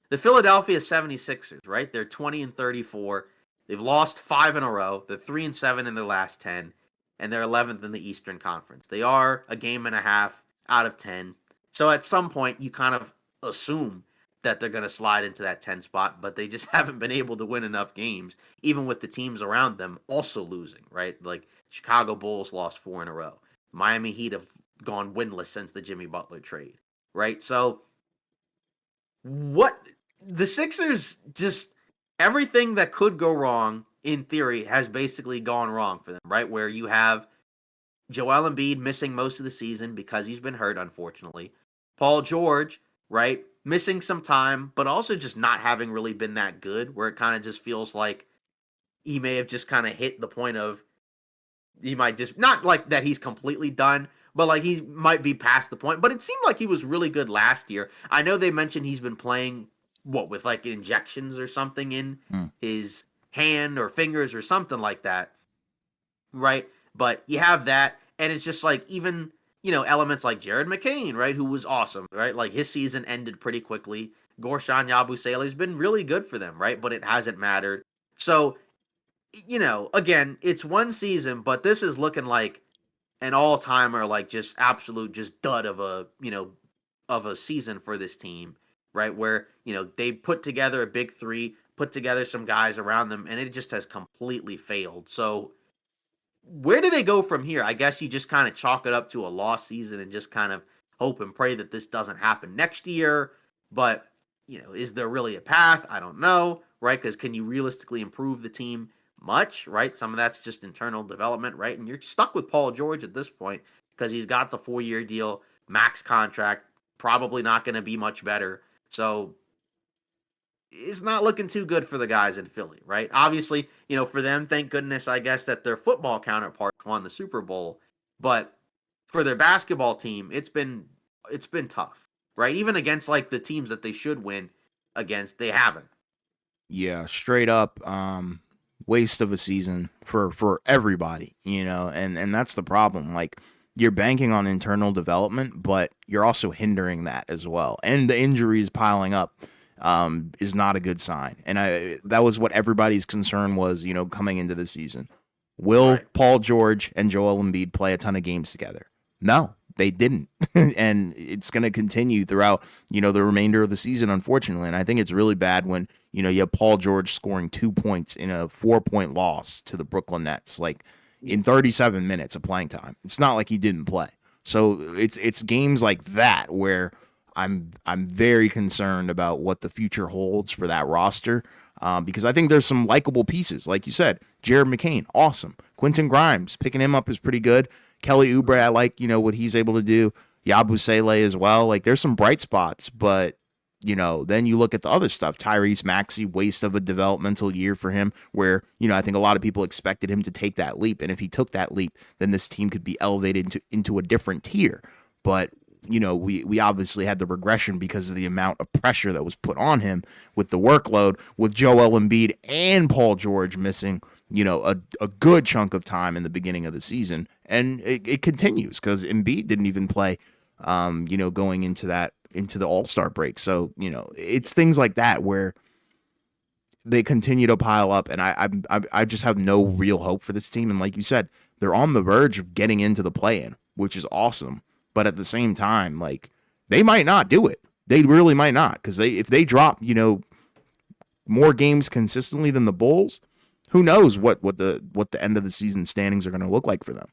The Philadelphia 76ers, right? They're 20-34. They've lost 5 in a row. They're 3-7 in their last 10, and they're 11th in the Eastern Conference. They are a game and a half out of 10. So at some point, you kind of assume that they're going to slide into that 10 spot, but they just haven't been able to win enough games, even with the teams around them also losing, right? Like Chicago Bulls lost 4 in a row. Miami Heat have gone winless since the Jimmy Butler trade, right? So what the Sixers, just everything that could go wrong in theory has basically gone wrong for them, right? Where you have Joel Embiid missing most of the season because he's been hurt, unfortunately. Paul George, right, missing some time, but also just not having really been that good, where it kind of just feels like he may have just kind of hit the point of he might just, not like that he's completely done, but like he might be past the point. But it seemed like he was really good last year. I know they mentioned he's been playing with like injections or something in his hand or fingers or something like that, right? But you have that, and it's just like even elements like Jared McCain, right, who was awesome, right? Like his season ended pretty quickly. Gorshan Yabusele has been really good for them, right? But it hasn't mattered. So again, it's one season, but this is looking like an all-timer, like just absolute just dud of a season for this team, right? Where, they put together a big three, put together some guys around them, and it just has completely failed. So where do they go from here? I guess you just kind of chalk it up to a lost season and just kind of hope and pray that this doesn't happen next year. But, is there really a path? I don't know, right? Because can you realistically improve the team much, right? Some of that's just internal development, right? And you're stuck with Paul George at this point because he's got the 4-year deal, max contract, probably not going to be much better. So it's not looking too good for the guys in Philly, right? Obviously, for them, thank goodness, I guess, that their football counterparts won the Super Bowl. But for their basketball team, it's been tough, right? Even against like the teams that they should win against, they haven't. Yeah, straight up waste of a season for everybody, and that's the problem. Like you're banking on internal development, but you're also hindering that as well. And the injuries piling up is not a good sign. And that was what everybody's concern was, coming into the season. Will Paul George and Joel Embiid play a ton of games together? No, they didn't. And it's going to continue throughout, the remainder of the season, unfortunately. And I think it's really bad when, you have Paul George scoring 2 points in a 4-point loss to the Brooklyn Nets, like in 37 minutes of playing time. It's not like he didn't play. So it's games like that where I'm very concerned about what the future holds for that roster. Because I think there's some likable pieces. Like you said, Jared McCain, awesome. Quentin Grimes, picking him up is pretty good. Kelly Oubre, I like, what he's able to do. Yabusele as well. Like, there's some bright spots, but, then you look at the other stuff. Tyrese Maxey, waste of a developmental year for him, where, I think a lot of people expected him to take that leap. And if he took that leap, then this team could be elevated into a different tier. But we obviously had the regression because of the amount of pressure that was put on him with the workload, with Joel Embiid and Paul George missing, a good chunk of time in the beginning of the season. And it continues because Embiid didn't even play, going into the All-Star break. So, it's things like that where they continue to pile up, and I just have no real hope for this team. And like you said, they're on the verge of getting into the play-in, which is awesome. But at the same time, like, they might not do it. They really might not, because if they drop more games consistently than the Bulls, who knows what the end of the season standings are going to look like for them.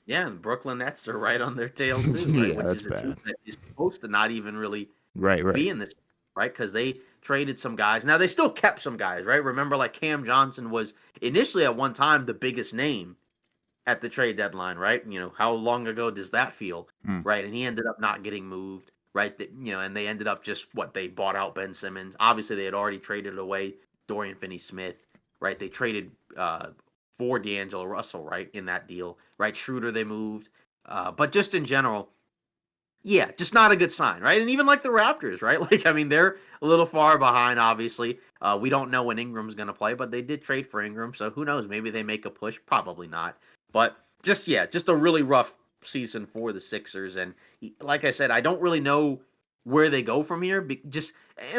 Yeah, and Brooklyn Nets are right on their tail too, right? Yeah, Which that's is a bad. team that is supposed to not even really Right. be in this, right? Because they traded some guys. Now they still kept some guys, right? Remember, like Cam Johnson was initially at one time the biggest name at the trade deadline, right? How long ago does that feel, Mm. right? And he ended up not getting moved, right? And they ended up they bought out Ben Simmons. Obviously, they had already traded away Dorian Finney-Smith, right? They traded for D'Angelo Russell, right, in that deal, right? Schroeder they moved, but just in general, yeah, just not a good sign, right? And even like the Raptors, right? Like, I mean, they're a little far behind, obviously. We don't know when Ingram's going to play, but they did trade for Ingram, so who knows? Maybe they make a push. Probably not. But just a really rough season for the Sixers. And like I said, I don't really know where they go from here.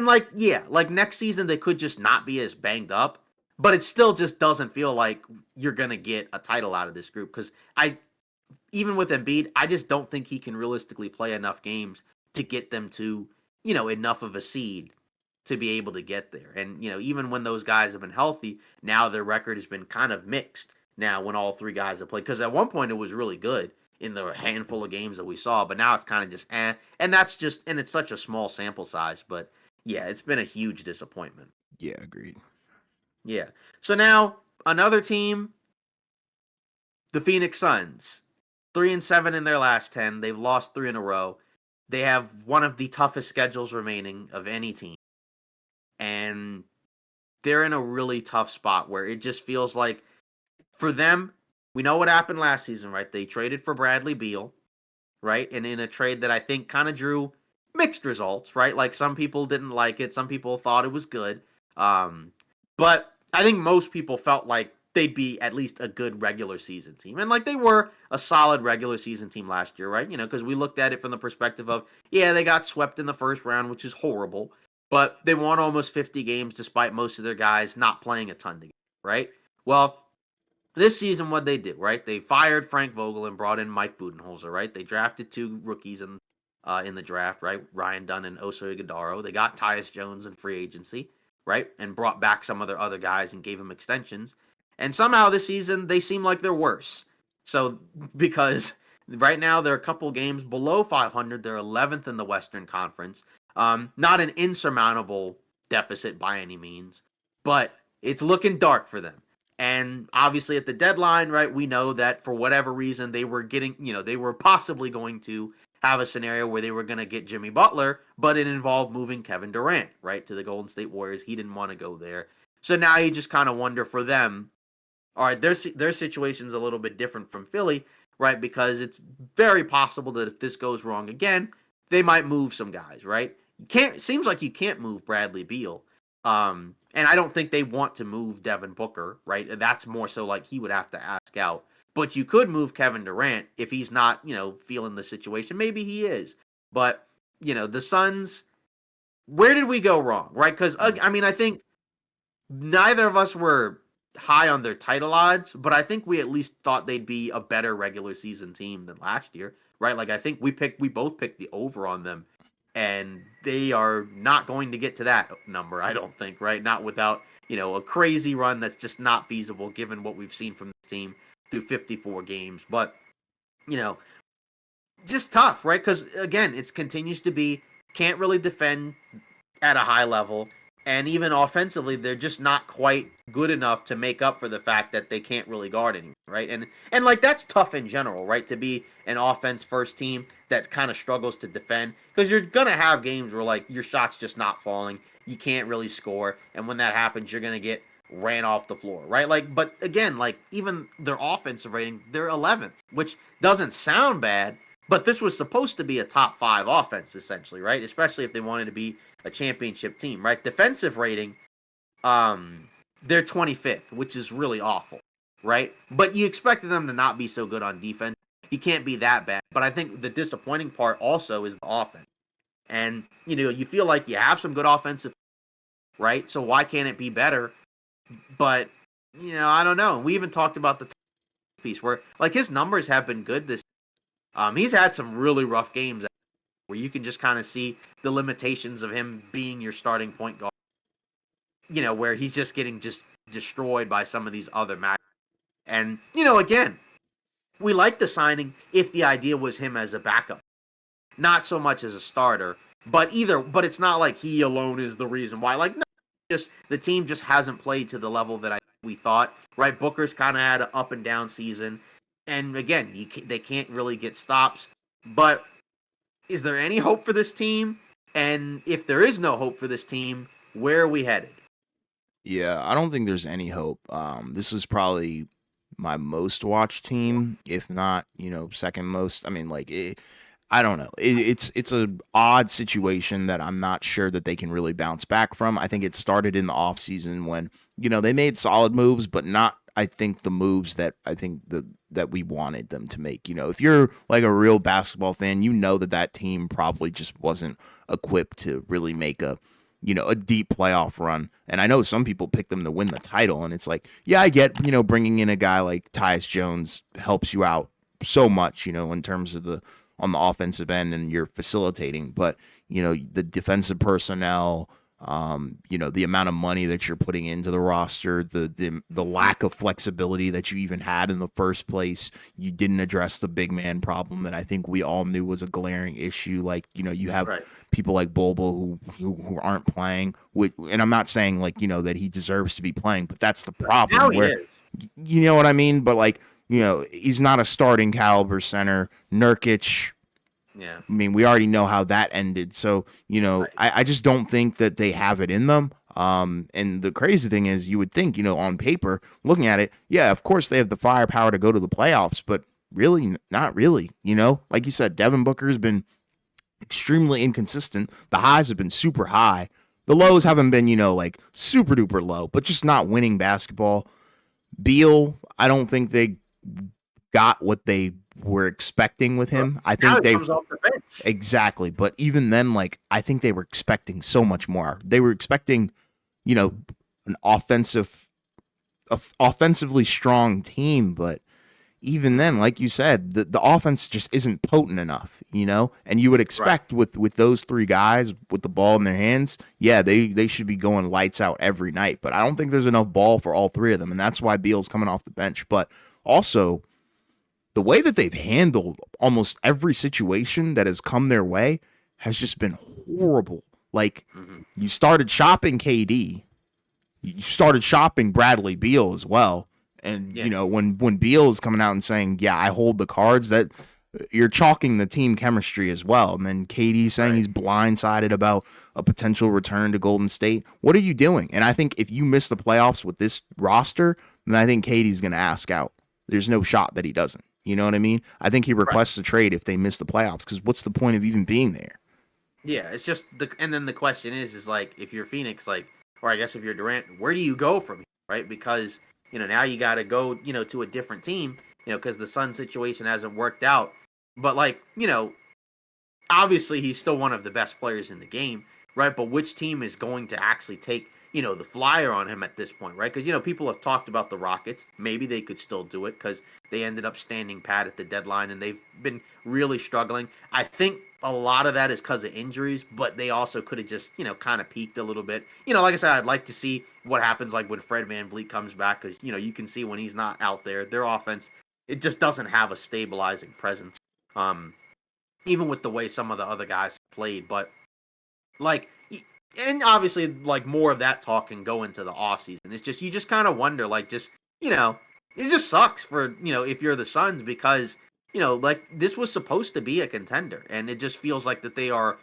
Like next season they could just not be as banged up, but it still just doesn't feel like you're gonna get a title out of this group because even with Embiid, I just don't think he can realistically play enough games to get them to, enough of a seed to be able to get there. And, even when those guys have been healthy, now their record has been kind of mixed now when all three guys have played. Because at one point it was really good in the handful of games that we saw, but now it's kind of just eh. And it's such a small sample size. But yeah, it's been a huge disappointment. Yeah, agreed. Yeah. So now another team, the Phoenix Suns. 3-7 in their last 10. They've lost 3 in a row. They have one of the toughest schedules remaining of any team. And they're in a really tough spot where it just feels like for them, we know what happened last season, right? They traded for Bradley Beal, right? And in a trade that I think kind of drew mixed results, right? Like some people didn't like it, some people thought it was good. But I think most people felt like they'd be at least a good regular season team. And like they were a solid regular season team last year, right? Because we looked at it from the perspective of, yeah, they got swept in the first round, which is horrible, but they won almost 50 games despite most of their guys not playing a ton together, right? Well, this season, what they did, right? They fired Frank Vogel and brought in Mike Budenholzer, right? They drafted 2 rookies in the draft, right? Ryan Dunn and Oso Ighodaro. They got Tyus Jones in free agency, right? And brought back some of their other guys and gave them extensions. And somehow this season, they seem like they're worse. So, because right now they're a couple games below 500. They're 11th in the Western Conference. Not an insurmountable deficit by any means, but it's looking dark for them. And obviously at the deadline, right, we know that for whatever reason they were they were possibly going to have a scenario where they were going to get Jimmy Butler, but it involved moving Kevin Durant, right, to the Golden State Warriors. He didn't want to go there. So now you just kind of wonder for them, all right, their situation's a little bit different from Philly, right, because it's very possible that if this goes wrong again, they might move some guys, right? Seems like you can't move Bradley Beal. And I don't think they want to move Devin Booker, right? That's more so like he would have to ask out. But you could move Kevin Durant if he's not, feeling the situation. Maybe he is. But, the Suns, where did we go wrong, right? Because, I mean, I think neither of us were high on their title odds, but I think we at least thought they'd be a better regular season team than last year, right? Like, I think we both picked the over on them. And they are not going to get to that number, I don't think, right? Not without, a crazy run that's just not feasible given what we've seen from this team through 54 games. But, just tough, right? Because, again, it continues to be, can't really defend at a high level. And even offensively, they're just not quite good enough to make up for the fact that they can't really guard anyone, right? And like that's tough in general, right? To be an offense first team that kind of struggles to defend because you're gonna have games where like your shot's just not falling, you can't really score, and when that happens, you're gonna get ran off the floor, right? Like, but again, like even their offensive rating, they're 11th, which doesn't sound bad, But this was supposed to be a top 5 offense, essentially, right? Especially if they wanted to be a championship team, right? Defensive rating, um, they're 25th, which is really awful, right? But you expected them to not be so good on defense. You can't be that bad. But I think the disappointing part also is the offense. And, you feel like you have some good offensive, right? So why can't it be better? But, I don't know. We even talked about the piece where, like, his numbers have been good this. He's had some really rough games where you can just kind of see the limitations of him being your starting point guard. Where he's just getting just destroyed by some of these other matches. And, again, we like the signing if the idea was him as a backup, not so much as a starter. But it's not like he alone is the reason why. Like, no, just the team just hasn't played to the level that we thought. Right, Booker's kind of had an up and down season, and again, they can't really get stops. But is there any hope for this team? And if there is no hope for this team, where are we headed? Yeah, I don't think there's any hope. This is probably my most watched team, if not, second most. I mean, like, I don't know. It's a odd situation that I'm not sure that they can really bounce back from. I think it started in the offseason when, they made solid moves, but not, I think, the moves that I think that we wanted them to make. If you're like a real basketball fan, you know that team probably just wasn't equipped to really make a deep playoff run. And I know some people pick them to win the title. And it's like, yeah, I get, bringing in a guy like Tyus Jones helps you out so much, in terms of on the offensive end and you're facilitating. But, the defensive personnel, the amount of money that you're putting into the roster, the lack of flexibility that you even had in the first place. You didn't address the big man problem that I think we all knew was a glaring issue. Like, you have Right. people like Bobo who aren't playing. And I'm not saying like, that he deserves to be playing, but that's the problem Now he where, is. you know what I mean? But like, he's not a starting caliber center. Nurkic, Yeah. I mean, we already know how that ended. So, Right. I just don't think that they have it in them. And the crazy thing is, you would think, on paper, looking at it, yeah, of course they have the firepower to go to the playoffs, but really, not really. Like you said, Devin Booker's been extremely inconsistent. The highs have been super high. The lows haven't been, like super duper low, but just not winning basketball. Beal, I don't think they got what they were expecting with him. I Now think he they comes off the bench. exactly, but even then, like I think they were expecting so much more. They were expecting, an offensively strong team, but even then, like you said, the offense just isn't potent enough, And you would expect with those three guys with the ball in their hands, yeah, they should be going lights out every night. But I don't think there's enough ball for all three of them, and that's why Beal's coming off the bench. But also, the way that they've handled almost every situation that has come their way has just been horrible. Like, you started shopping KD, you started shopping Bradley Beal as well. And Yeah. when Beal is coming out and saying, "Yeah, I hold the cards," that you're chalking the team chemistry as well. And then KD saying he's blindsided about a potential return to Golden State. What are you doing? And I think if you miss the playoffs with this roster, then I think KD's going to ask out. There's no shot that he doesn't. You know what I mean? I think he Right. requests a trade if they miss the playoffs, because what's the point of even being there? Yeah, it's just and then the question is like if you're Phoenix, like, or I guess if you're Durant, where do you go from here, right? Because now you got to go, to a different team, because the Sun situation hasn't worked out. But like, obviously he's still one of the best players in the game, right? But which team is going to actually take, the flyer on him at this point, right? Because, people have talked about the Rockets. Maybe they could still do it because they ended up standing pat at the deadline and they've been really struggling. I think a lot of that is because of injuries, but they also could have just, kind of peaked a little bit. Like I said, I'd like to see what happens like when Fred VanVleet comes back because, you can see when he's not out there, their offense, it just doesn't have a stabilizing presence. Even with the way some of the other guys played. But like, and obviously, like more of that talk can go into the offseason. It's just you just kind of wonder, like, just it just sucks for if you're the Suns because like this was supposed to be a contender, and it just feels like that they are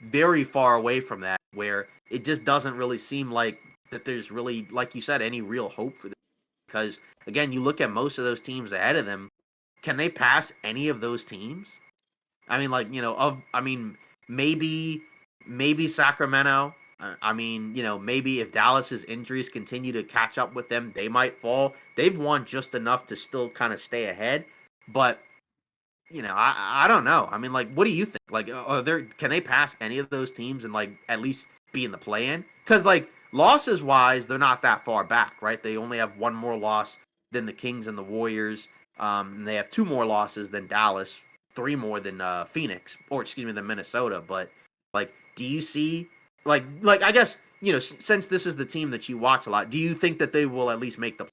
very far away from that, where it just doesn't really seem like that there's really, like you said, any real hope for them. Because again, you look at most of those teams ahead of them, can they pass any of those teams? I mean, like, maybe Sacramento. I mean, maybe if Dallas's injuries continue to catch up with them, they might fall. They've won just enough to still kind of stay ahead, but I don't know. I mean, like, what do you think? Like, can they pass any of those teams and like at least be in the play-in? Because like losses wise, they're not that far back, right? They only have one more loss than the Kings and the Warriors. And they have two more losses than Dallas, three more than Phoenix, or excuse me, than Minnesota. But like, do you see like I guess since this is the team that you watch a lot, do you think that they will at least make the,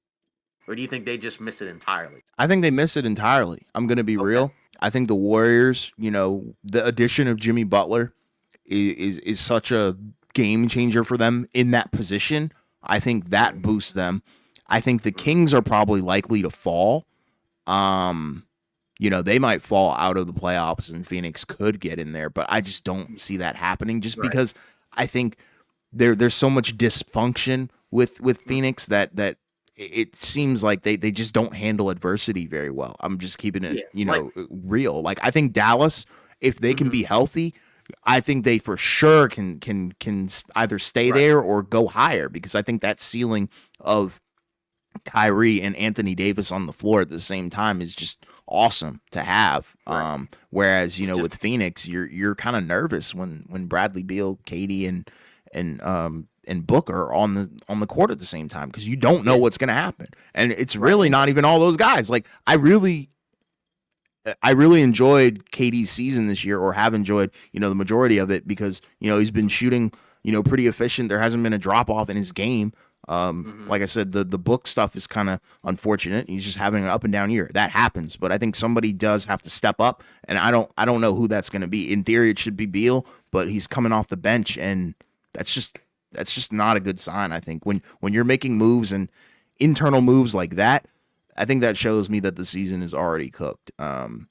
or do you think they just miss it entirely? I think they miss it entirely. I'm going to be Okay. real. I think the Warriors, the addition of Jimmy Butler is such a game changer for them in that position. I think that boosts them. I think the Kings are probably likely to fall. They might fall out of the playoffs and Phoenix could get in there, but I just don't see that happening just Right. because I think there's so much dysfunction with Phoenix that it seems like they just don't handle adversity very well. I'm just keeping it, Yeah. Like, real. Like I think Dallas, if they can mhm, be healthy, I think they for sure can either stay right. there or go higher because I think that ceiling of Kyrie and Anthony Davis on the floor at the same time is just awesome to have. Right. Whereas Just with Phoenix, you're kind of nervous when Bradley Beal, Katie, and Booker are on the court at the same time because you don't know yeah. what's going to happen, and it's Right. really not even all those guys. Like I really enjoyed KD's season this year, or have enjoyed, the majority of it because, he's been shooting, pretty efficient. There hasn't been a drop off in his game. Mhm. Like I said, the book stuff is kind of unfortunate. He's just having an up and down year. That happens, but I think somebody does have to step up, and I don't know who that's going to be. In theory, it should be Beal, but he's coming off the bench, and that's just not a good sign. I think when you're making moves and internal moves like that, I think that shows me that the season is already cooked. And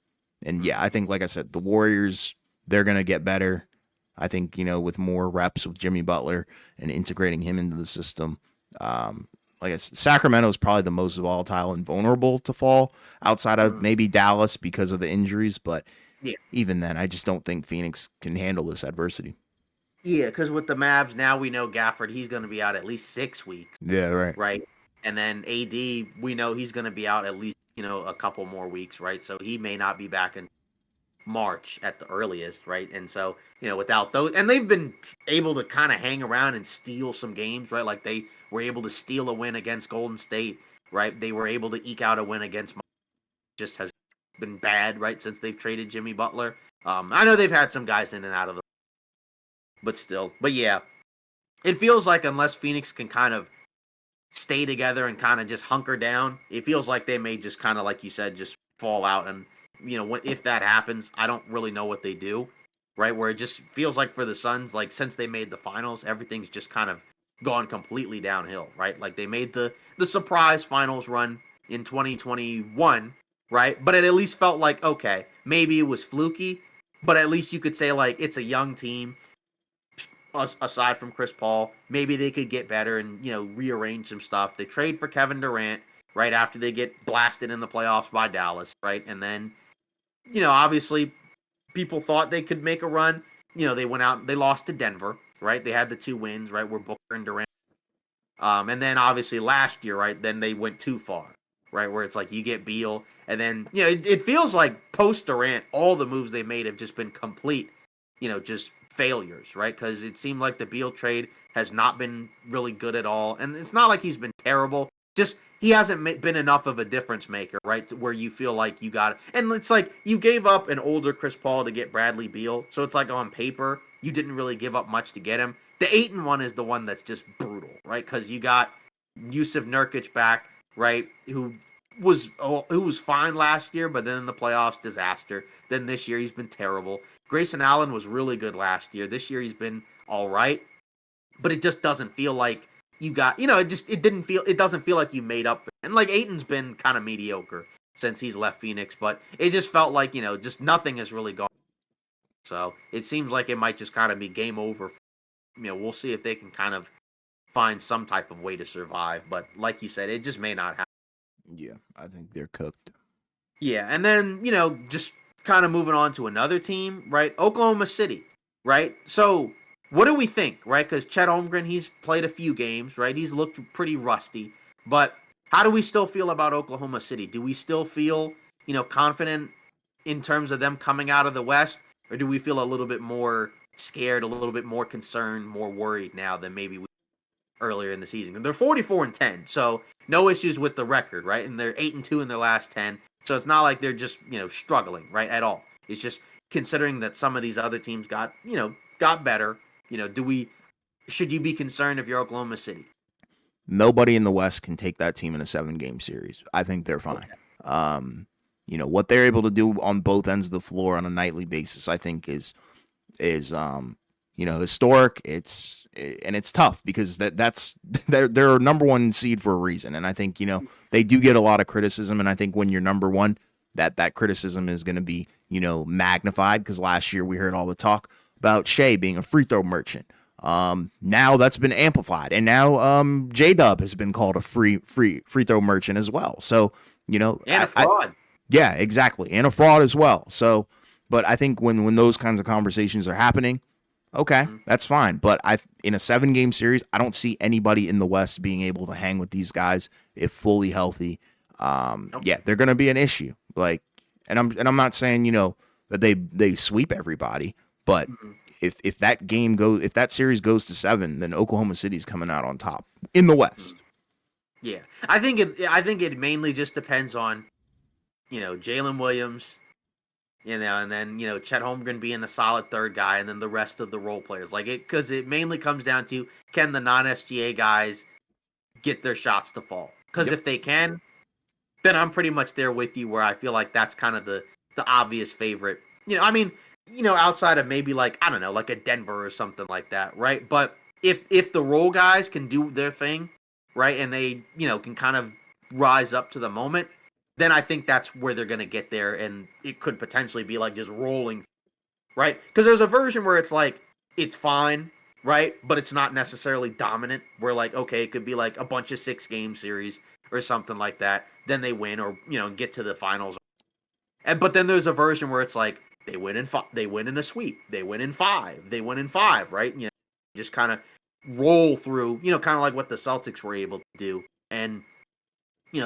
yeah, I think, like I said, the Warriors, they're gonna get better. I think with more reps with Jimmy Butler and integrating him into the system. Like I said, Sacramento is probably the most volatile and vulnerable to fall outside of Mhm. maybe Dallas because of the injuries. But Yeah. even then, I just don't think Phoenix can handle this adversity. Yeah, because with the Mavs, now we know Gafford, he's going to be out at least 6 weeks, Yeah, right. right? And then AD, we know he's going to be out at least, a couple more weeks, right? So he may not be back in March at the earliest, right? And so, without those, and they've been able to kind of hang around and steal some games, right? Like they were able to steal a win against Golden State, right? They were able to eke out a win against just has been bad, right, since they've traded Jimmy Butler. I know they've had some guys in and out of the, but still, but yeah, it feels like unless Phoenix can kind of stay together and kind of just hunker down, it feels like they may just kind of, like you said, just fall out. And if that happens, I don't really know what they do, right? Where it just feels like for the Suns, like since they made the finals, everything's just kind of gone completely downhill, right? Like they made the surprise finals run in 2021, right? But it at least felt like, okay, maybe it was fluky, but at least you could say like it's a young team aside from Chris Paul. Maybe they could get better and rearrange some stuff. They trade for Kevin Durant right after they get blasted in the playoffs by Dallas, right? And then obviously people thought they could make a run. They went out, they lost to Denver, right? They had the 2 wins, right, where Booker and Durant. And then obviously last year, right, then they went too far, right, where it's like you get Beal, and then it feels like post Durant, all the moves they made have just been complete, just failures, right? Because it seemed like the Beal trade has not been really good at all, and it's not like he's been terrible. Just he hasn't been enough of a difference maker, right? To where you feel like you got it, and it's like you gave up an older Chris Paul to get Bradley Beal, so it's like on paper you didn't really give up much to get him. The Ayton one is the one that's just brutal, right? Because you got Yusuf Nurkic back, right? Who was fine last year, but then in the playoffs, disaster. Then this year he's been terrible. Grayson Allen was really good last year. This year he's been all right, but it just doesn't feel like you got. It doesn't feel like you made up for it. And like Aiton's been kind of mediocre since he's left Phoenix, but it just felt like just nothing has really gone. So it seems like it might just kind of be game over. We'll see if they can kind of find some type of way to survive. But like you said, it just may not happen. Yeah, I think they're cooked. Yeah, and then just kind of moving on to another team, right? Oklahoma City, right? So what do we think, right? Because Chet Holmgren, he's played a few games, right? He's looked pretty rusty, but how do we still feel about Oklahoma City? Do we still feel, confident in terms of them coming out of the West, or do we feel a little bit more scared, a little bit more concerned, more worried now than maybe we earlier in the season? And they're 44-10, so no issues with the record, right? And they're 8-2 in their last 10, so it's not like they're just struggling, right, at all. It's just considering that some of these other teams got better. Should you be concerned if you're Oklahoma City? Nobody in the West can take that team in a 7-game series. I think they're fine. Okay. What they're able to do on both ends of the floor on a nightly basis, I think is historic. It's tough because that's they're number one seed for a reason, and I think they do get a lot of criticism, and I think when you're number one, that criticism is going to be magnified because last year we heard all the talk about Shea being a free throw merchant. Now that's been amplified, and now J-Dub has been called a free throw merchant as well. So and a fraud. Yeah, exactly, and a fraud as well. So, but I think when those kinds of conversations are happening, okay, that's fine. But in a 7-game series, I don't see anybody in the West being able to hang with these guys if fully healthy. Yeah, they're going to be an issue. Like, and I'm not saying that they sweep everybody, but if that series goes to 7, then Oklahoma City's coming out on top in the West. Yeah, I think it mainly just depends on Jalen Williams, and then Chet Holmgren being a solid third guy, and then the rest of the role players, because it mainly comes down to, can the non-SGA guys get their shots to fall? Because if they can, then I'm pretty much there with you, where I feel like that's kind of the obvious favorite. Outside of maybe like a Denver or something like that, right? But if the role guys can do their thing, right, and they can kind of rise up to the moment, then I think that's where they're going to get there, and it could potentially be like just rolling, right? Because there's a version where it's like, it's fine, right? But it's not necessarily dominant, where like, okay, it could be like a bunch of 6-game series or something like that. Then they win or, get to the finals. But then there's a version where it's like, they win in a sweep. They win in 5. They win in 5, right? Just kind of roll through, kind of like what the Celtics were able to do. And,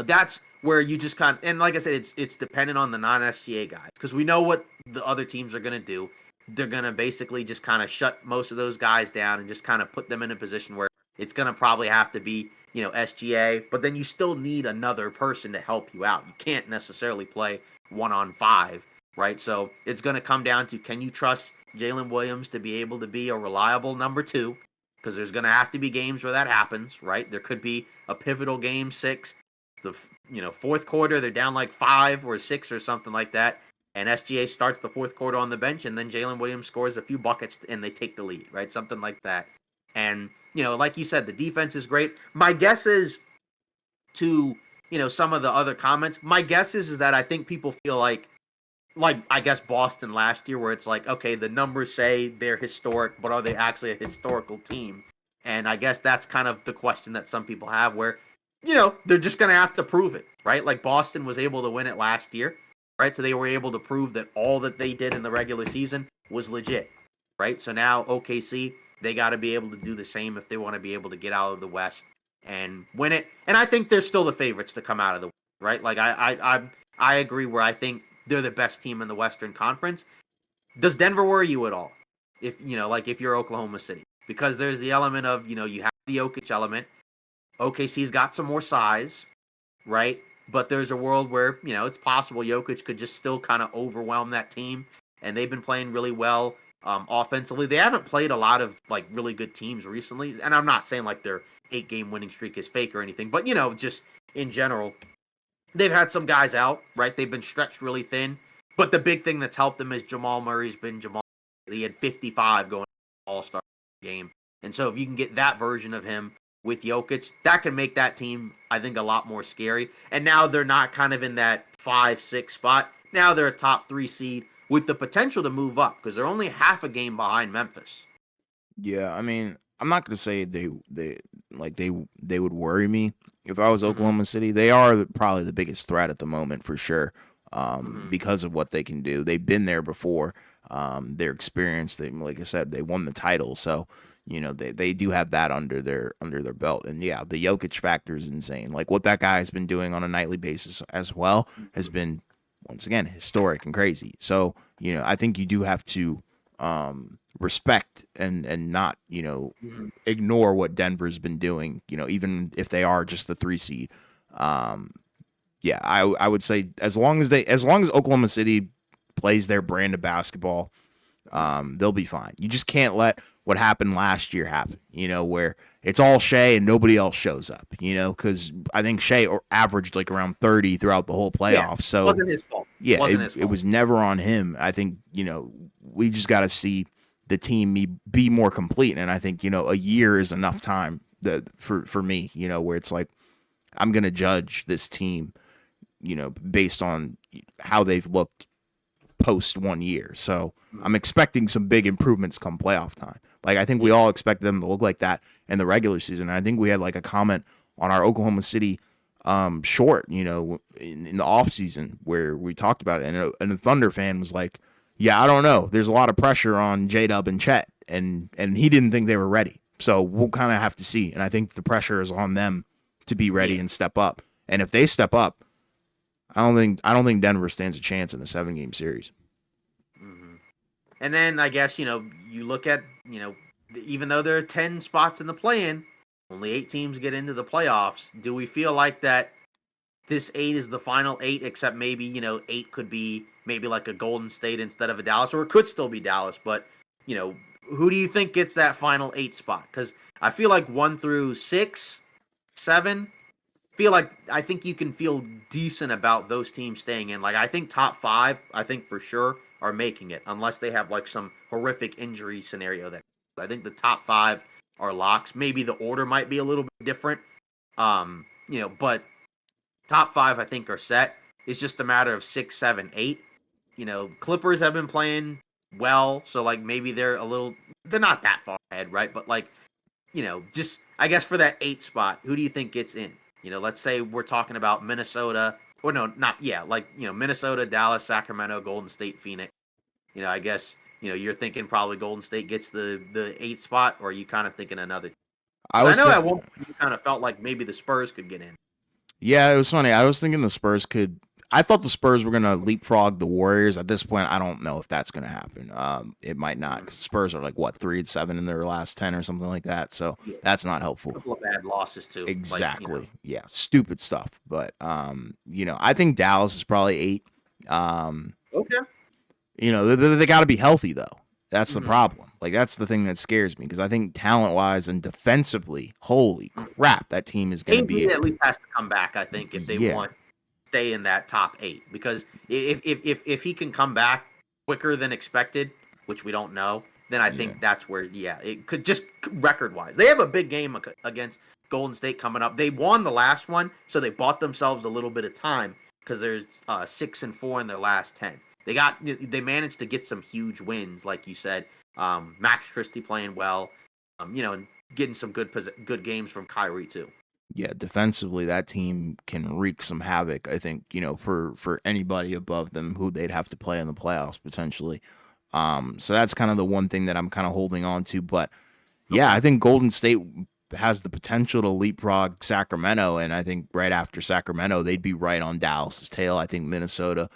that's where you just kind of, and like I said, it's dependent on the non-SGA guys, because we know what the other teams are going to do. They're going to basically just kind of shut most of those guys down and just kind of put them in a position where it's going to probably have to be, SGA, but then you still need another person to help you out. You can't necessarily play 1-on-5, right? So it's going to come down to, can you trust Jalen Williams to be able to be a reliable number 2? Because there's going to have to be games where that happens, right? There could be a pivotal game 6, the fourth quarter, they're down like 5 or 6 or something like that, and SGA starts the fourth quarter on the bench, and then Jalen Williams scores a few buckets and they take the lead, right? Something like that. And like you said, the defense is great. My guess is, to some of the other comments, my guess is that I think people feel like I guess Boston last year, where it's like, okay, the numbers say they're historic, but are they actually a historical team? And I guess that's kind of the question that some people have, where they're just going to have to prove it, right? Like Boston was able to win it last year, right? So they were able to prove that all that they did in the regular season was legit, right? So now OKC, they got to be able to do the same if they want to be able to get out of the West and win it. And I think they're still the favorites to come out of the West, right? Like I agree, where I think they're the best team in the Western Conference. Does Denver worry you at all? If if you're Oklahoma City, because there's the element of you have the Jokic element. OKC's got some more size, right? But there's a world where, it's possible Jokic could just still kind of overwhelm that team. And they've been playing really well offensively. They haven't played a lot of, really good teams recently. And I'm not saying, their 8-game winning streak is fake or anything. But, just in general, they've had some guys out, right? They've been stretched really thin. But the big thing that's helped them is Jamal Murray's been Jamal. He had 55 going All-Star game. And so if you can get that version of him with Jokic, that can make that team, I think, a lot more scary. And now they're not kind of in that 5-6 spot. Now they're a top 3 seed with the potential to move up, because they're only half a game behind Memphis. Yeah, I mean, I'm not going to say they would worry me if I was Oklahoma City. They are probably the biggest threat at the moment for sure. because of what they can do. They've been there before. Their experience, they, like I said, they won the title, so they do have that under their belt. And yeah, the Jokic factor is insane. Like what that guy has been doing on a nightly basis as well has been once again historic and crazy. So I think you do have to respect and not ignore what Denver's been doing. Even if they are just the 3 seed. Yeah, I would say as long as Oklahoma City plays their brand of basketball, they'll be fine. You just can't let what happened last year happen, where it's all Shea and nobody else shows up, because I think Shea averaged like around 30 throughout the whole playoff. Yeah, so it wasn't his fault. Yeah, it was never on him. I think, we just got to see the team be more complete. And I think, a year is enough time for me, where it's like, I'm going to judge this team, based on how they've looked post 1 year. So I'm expecting some big improvements come playoff time. Like I think we all expect them to look like that in the regular season. And I think we had like a comment on our Oklahoma City short, in the off season where we talked about it, and a Thunder fan was like, "Yeah, I don't know. There's a lot of pressure on J-Dub and Chet, and he didn't think they were ready. So we'll kind of have to see. And I think the pressure is on them to be ready and step up. And if they step up, I don't think Denver stands a chance in a 7-game series." Mm-hmm. And then I guess you look at even though there are 10 spots in the play-in, only 8 teams get into the playoffs. Do we feel like that this 8 is the final 8, except maybe 8 could be maybe like a Golden State instead of a Dallas, or it could still be Dallas? But who do you think gets that final 8 spot? Because I feel like 1 through 6, 7. I think you can feel decent about those teams staying in. Like I think top 5, I think for sure are making it, unless they have like some horrific injury scenario. That I think the top 5 are locks. Maybe the order might be a little bit different, but top 5 I think are set. It's just a matter of 6, 7, 8. Clippers have been playing well, so like maybe they're not that far ahead, right? But like, just I guess for that 8 spot, who do you think gets in? Let's say we're talking about Minnesota, or no, not Minnesota, Dallas, Sacramento, Golden State, Phoenix. I guess you're thinking probably Golden State gets the 8th spot, or are you kind of thinking another? I know at one point you kind of felt like maybe the Spurs could get in. Yeah, it was funny. I was thinking the Spurs could. I thought the Spurs were going to leapfrog the Warriors. At this point, I don't know if that's going to happen. It might not, because the Spurs are like, 3-7 in their last 10 or something like that. So that's not helpful. A couple of bad losses, too. Exactly. Like, yeah, stupid stuff. But, I think Dallas is probably 8. Okay. They got to be healthy, though. That's the problem. Like, that's the thing that scares me, because I think talent-wise and defensively, holy crap, that team is going to be... at least has to come back, I think, if they want stay in that top 8, because if he can come back quicker than expected, which we don't know, then I think that's where it could, just record wise. They have a big game against Golden State coming up. They won the last one, so they bought themselves a little bit of time, because there's 6-4 in their last 10. They managed to get some huge wins, like you said. Max Christie playing well, and getting some good games from Kyrie too. Yeah, defensively, that team can wreak some havoc, I think, for anybody above them who they'd have to play in the playoffs potentially. So that's kind of the one thing that I'm kind of holding on to. But, yeah, I think Golden State has the potential to leapfrog Sacramento, and I think right after Sacramento, they'd be right on Dallas's tail. I think Minnesota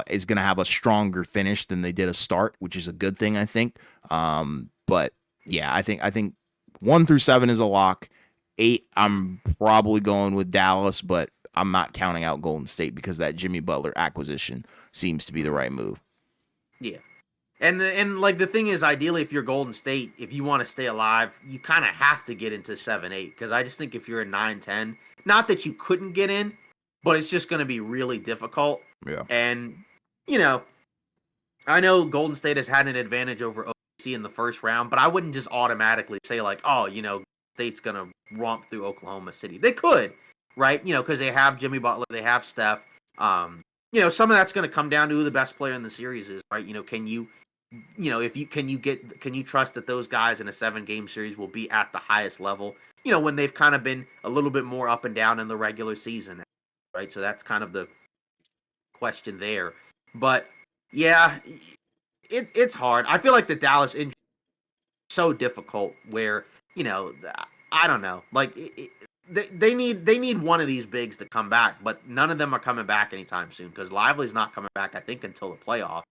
is going to have a stronger finish than they did a start, which is a good thing, I think. But, yeah, I think 1 through 7 is a lock. 8, I'm probably going with Dallas, but I'm not counting out Golden State because that Jimmy Butler acquisition seems to be the right move. Yeah. And like the thing is, ideally, if you're Golden State, if you want to stay alive, you kind of have to get into 7-8, because I just think if you're a 9-10, not that you couldn't get in, but it's just going to be really difficult. Yeah. And, I know Golden State has had an advantage over OKC in the first round, but I wouldn't just automatically say like, oh, State's going to romp through Oklahoma City. They could, right? Because they have Jimmy Butler, they have Steph. Some of that's going to come down to who the best player in the series is, right? Can you trust that those guys in a 7-game series will be at the highest level, when they've kind of been a little bit more up and down in the regular season, right? So that's kind of the question there. But yeah, it's hard. I feel like the Dallas injury is so difficult. Where I don't know. Like they need one of these bigs to come back, but none of them are coming back anytime soon because Lively's not coming back. I think until the playoff.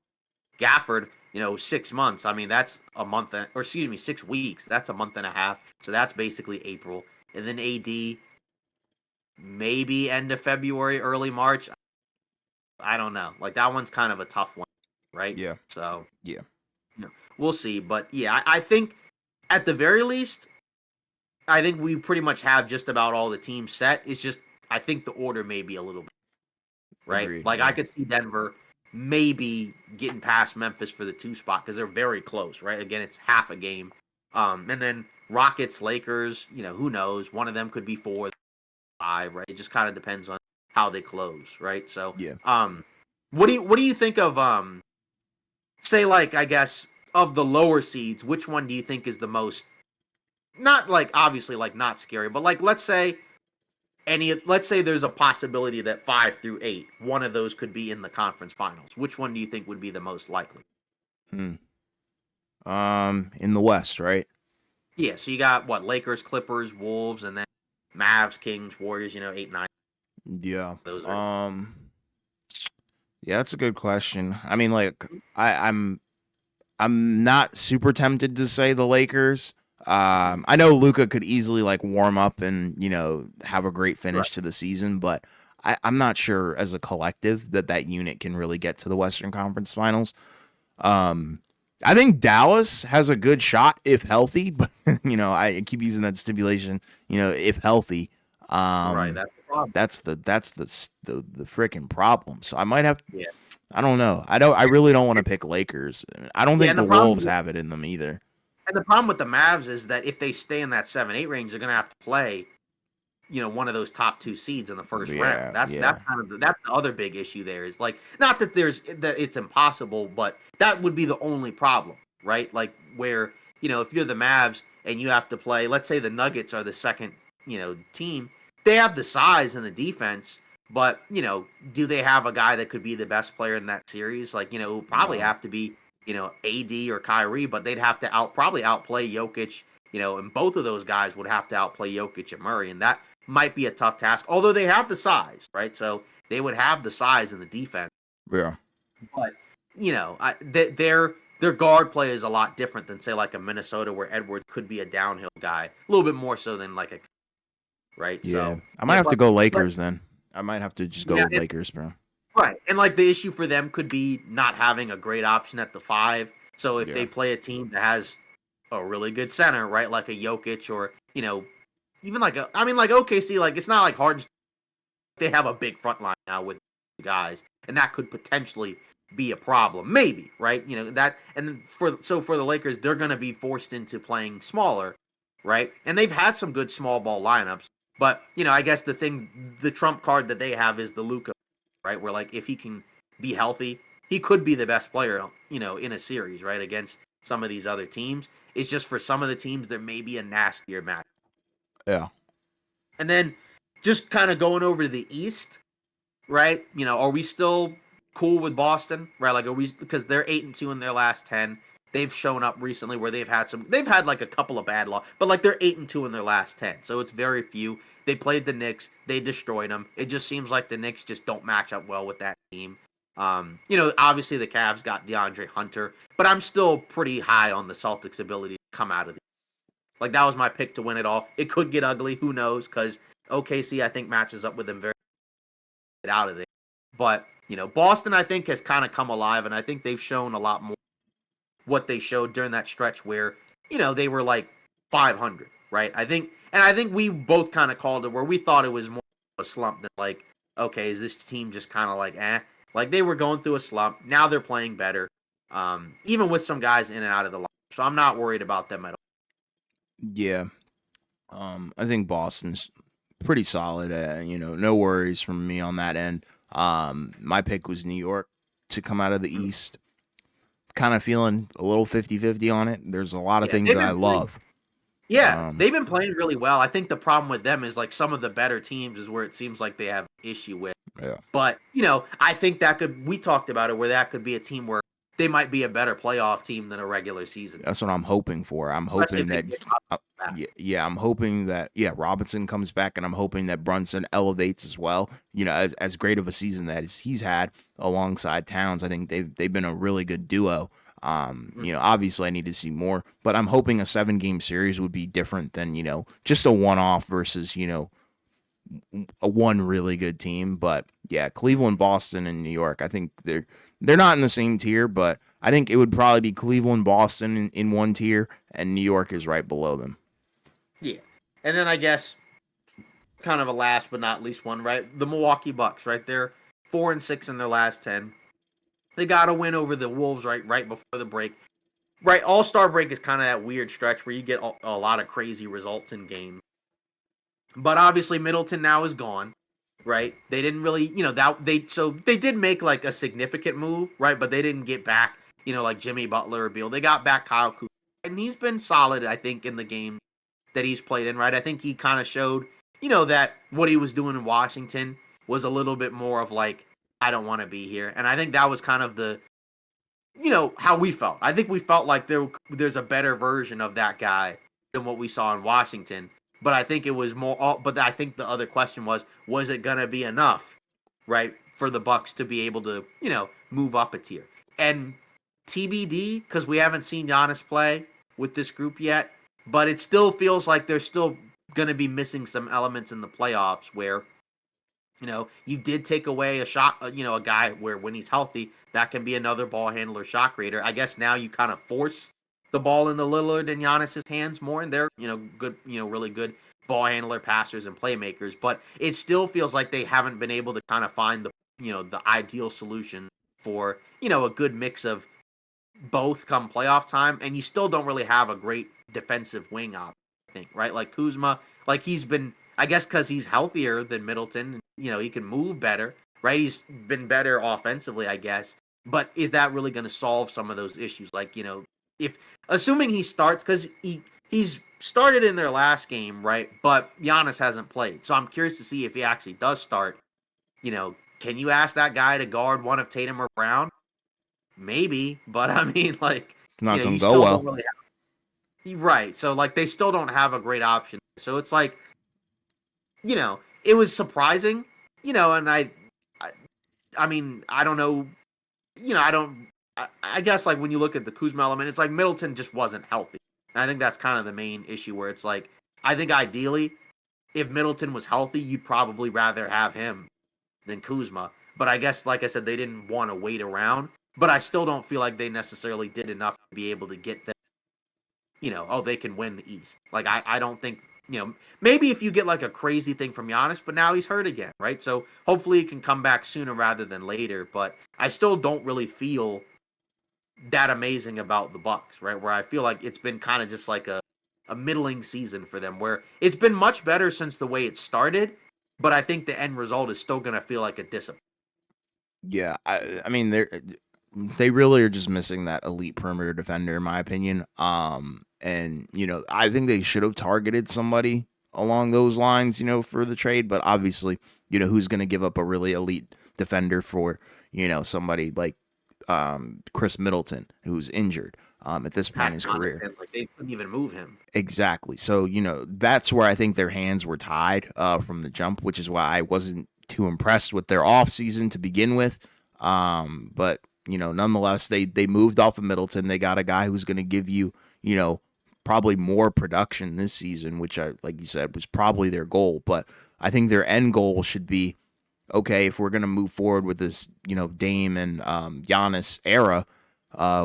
Gafford, 6 months. I mean, that's a month, or excuse me, 6 weeks. That's a month and a half. So that's basically April. And then AD, maybe end of February, early March. I don't know. Like that one's kind of a tough one, right? Yeah. So Yeah. we'll see. But yeah, I think at the very least, I think we pretty much have just about all the teams set. It's just I think the order may be a little bit right. Agreed, Like yeah. I could see Denver maybe getting past Memphis for the 2 spot because they're very close, right? Again, it's half a game. And then Rockets, Lakers, who knows? One of them could be 4, 5, right? It just kind of depends on how they close, right? So, Yeah. what do you think of say like I guess of the lower seeds, which one do you think is the most not like obviously like not scary, but like let's say there's a possibility that 5 through 8, one of those could be in the conference finals. Which one do you think would be the most likely? In the West, right? Yeah, so you got what Lakers, Clippers, Wolves, and then Mavs, Kings, Warriors. 8, 9. Yeah. Those are Yeah, that's a good question. I mean, like, I'm not super tempted to say the Lakers. I know Luka could easily like warm up and have a great finish to the season, but I'm not sure as a collective that unit can really get to the Western Conference Finals. I think Dallas has a good shot if healthy, but I keep using that stipulation. If healthy, right. That's the problem. that's the freaking problem. So I might have. Yeah. I don't know. I really don't want to pick Lakers. I don't think and the the problem Wolves is- have it in them either. And the problem with the Mavs is that if they stay in that 7, 8 range, they're going to have to play, one of those top 2 seeds in the first Yeah, round. That's yeah. kind of that's the other big issue there is like not that it's impossible, but that would be the only problem, right? Like where if you're the Mavs and you have to play, let's say the Nuggets are the second team, they have the size and the defense, but do they have a guy that could be the best player in that series? Like it would probably No. have to be AD or Kyrie, but they'd have to probably outplay Jokic. And both of those guys would have to outplay Jokic and Murray, and that might be a tough task. Although they have the size, right? So they would have the size and the defense. Yeah. But their guard play is a lot different than say like a Minnesota where Edwards could be a downhill guy, a little bit more so than like a right. Yeah. So I might have to go Lakers then. I might have to just go Yeah, with Lakers, bro. right, and like the issue for them could be not having a great option at the 5. So if Yeah. they play a team that has a really good center, right, like a Jokic or even like like OKC, like it's not like Harden. They have a big front line now with guys, and that could potentially be a problem, maybe, right? That, and for the Lakers, they're going to be forced into playing smaller, right? And they've had some good small ball lineups, but I guess the trump card that they have is the Luka, right? Where like if he can be healthy, he could be the best player, in a series, right, against some of these other teams. It's just for some of the teams there may be a nastier match. Yeah. And then just kind of going over to the East, right? Are we still cool with Boston, right? Like, are we, because they're 8-2 in their last 10. They've shown up recently where they've had like a couple of bad losses, but like they're 8-2 in their last 10. So it's very few. They played the Knicks. They destroyed them. It just seems like the Knicks just don't match up well with that team. Obviously the Cavs got DeAndre Hunter, but I'm still pretty high on the Celtics' ability to come out of the like that was my pick to win it all. It could get ugly, who knows? Because OKC I think matches up with them very get out of there. But Boston I think has kind of come alive, and I think they've shown a lot more what they showed during that stretch where they were like 500, right? I think we both kind of called it where we thought it was more of a slump than like, okay, is this team just kind of like like they were going through a slump. Now they're playing better, even with some guys in and out of the line. So I'm not worried about them at all. Yeah. I think Boston's pretty solid. No worries from me on that end. My pick was New York to come out of the East. Kind of feeling a little 50-50 on it. There's a lot of things that I love. Yeah, they've been playing really well. I think the problem with them is like some of the better teams is where it seems like they have an issue with. Yeah. But, I think we talked about it where that could be a team where they might be a better playoff team than a regular season. That's what I'm hoping for. I'm Especially hoping if they that get Robinson back. yeah, I'm hoping that Robinson comes back, and I'm hoping that Brunson elevates as well. As great of a season that he's had alongside Towns, I think they've been a really good duo. Obviously I need to see more, but I'm hoping a 7-game series would be different than, just a one-off versus, a one really good team. But yeah, Cleveland, Boston, and New York, I think they're not in the same tier, but I think it would probably be Cleveland, Boston in one tier, and New York is right below them. Yeah. And then I guess kind of a last but not least one, right? The Milwaukee Bucks, right? They're 4-6 in their last 10. They got to win over the Wolves right before the break. Right, All-Star break is kind of that weird stretch where you get a lot of crazy results in games. But obviously Middleton now is gone, right? They didn't really, they did make like a significant move, right? But they didn't get back, like Jimmy Butler or Beal. They got back Kyle Kuzma, and he's been solid, I think, in the game that he's played in, right? I think he kind of showed, that what he was doing in Washington was a little bit more of like, I don't want to be here. And I think that was kind of the, how we felt. I think we felt like there's a better version of that guy than what we saw in Washington. But I think it was more. But I think the other question was it gonna be enough, right, for the Bucks to be able to, move up a tier? And TBD, because we haven't seen Giannis play with this group yet. But it still feels like they're still gonna be missing some elements in the playoffs where, you did take away a shot, a guy where when he's healthy, that can be another ball handler, shot creator. I guess now you kind of force the ball into Lillard and Giannis's hands more, and they're, good, really good ball handler, passers, and playmakers. But it still feels like they haven't been able to kind of find the ideal solution for, a good mix of both come playoff time, and you still don't really have a great defensive wing option, I think, right? Like Kuzma, like he's been, I guess because he's healthier than Middleton, he can move better, right? He's been better offensively, I guess. But is that really going to solve some of those issues? Like, if assuming he starts, because he's started in their last game, right? But Giannis hasn't played. So I'm curious to see if he actually does start. Can you ask that guy to guard one of Tatum or Brown? Maybe, but I mean, like, Not gonna you go still well. don't really have. Right. So, like, they still don't have a great option. So it's like, it was surprising, and I mean, I don't know, I guess, like, when you look at the Kuzma element, it's like Middleton just wasn't healthy. And I think that's kind of the main issue where it's like, I think ideally, if Middleton was healthy, you'd probably rather have him than Kuzma. But I guess, like I said, they didn't want to wait around. But I still don't feel like they necessarily did enough to be able to get them, they can win the East. Like, I don't think, maybe if you get like a crazy thing from Giannis, but now he's hurt again, right? So hopefully he can come back sooner rather than later. But I still don't really feel that amazing about the Bucks, right? Where I feel like it's been kind of just like a middling season for them, where it's been much better since the way it started, but I think the end result is still going to feel like a disappointment. Yeah, I mean they really are just missing that elite perimeter defender, in my opinion. And I think they should have targeted somebody along those lines, for the trade. But obviously, who's going to give up a really elite defender for somebody like Chris Middleton, who's injured at this point in his career. Like, they couldn't even move him. Exactly. So that's where I think their hands were tied from the jump, which is why I wasn't too impressed with their offseason to begin with. But nonetheless, they moved off of Middleton. They got a guy who's going to give you, probably more production this season, which like you said, was probably their goal. But I think their end goal should be, okay, if we're going to move forward with this, Dame and Giannis era,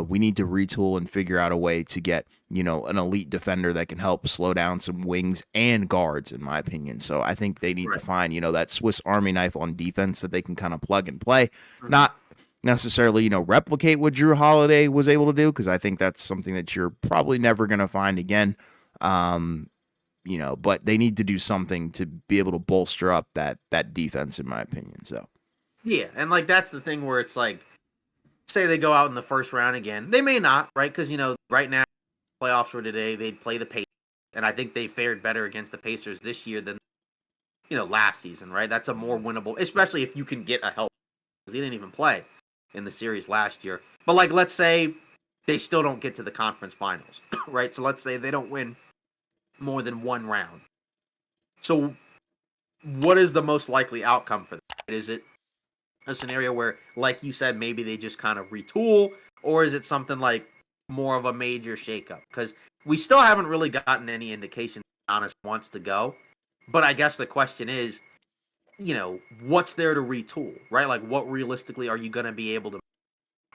we need to retool and figure out a way to get, an elite defender that can help slow down some wings and guards, in my opinion. So I think they need to find, that Swiss Army knife on defense that they can kind of plug and play. Mm-hmm. Not necessarily, replicate what Drew Holiday was able to do, because I think that's something that you're probably never going to find again. But they need to do something to be able to bolster up that defense, in my opinion. So yeah, and like that's the thing where it's like, say they go out in the first round again, they may not, right? Because right now playoffs were today, they'd play the Patriots, And I think they fared better against the Pacers this year than, last season, right? That's a more winnable, especially if you can get a help. He didn't even play in the series last year. But, like, let's say they still don't get to the conference finals, right? So let's say they don't win more than one round. So what is the most likely outcome for that? Is it a scenario where, like you said, maybe they just kind of retool, or is it something like more of a major shakeup? Because we still haven't really gotten any indication Giannis wants to go. But I guess the question is, what's there to retool, right? Like, what realistically are you going to be able to?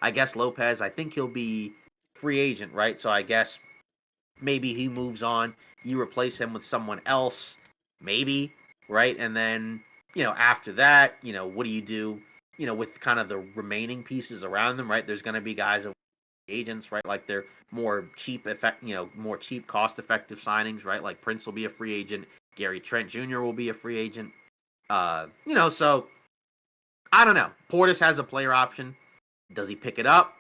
I guess Lopez, I think he'll be free agent, right? So I guess maybe he moves on. You replace him with someone else, maybe, right? And then, after that, what do you do, with kind of the remaining pieces around them, right? There's going to be guys of agents, right? Like they're more cheap, more cheap, cost-effective signings, right? Like Prince will be a free agent. Gary Trent Jr. will be a free agent. So I don't know. Portis has a player option. Does he pick it up?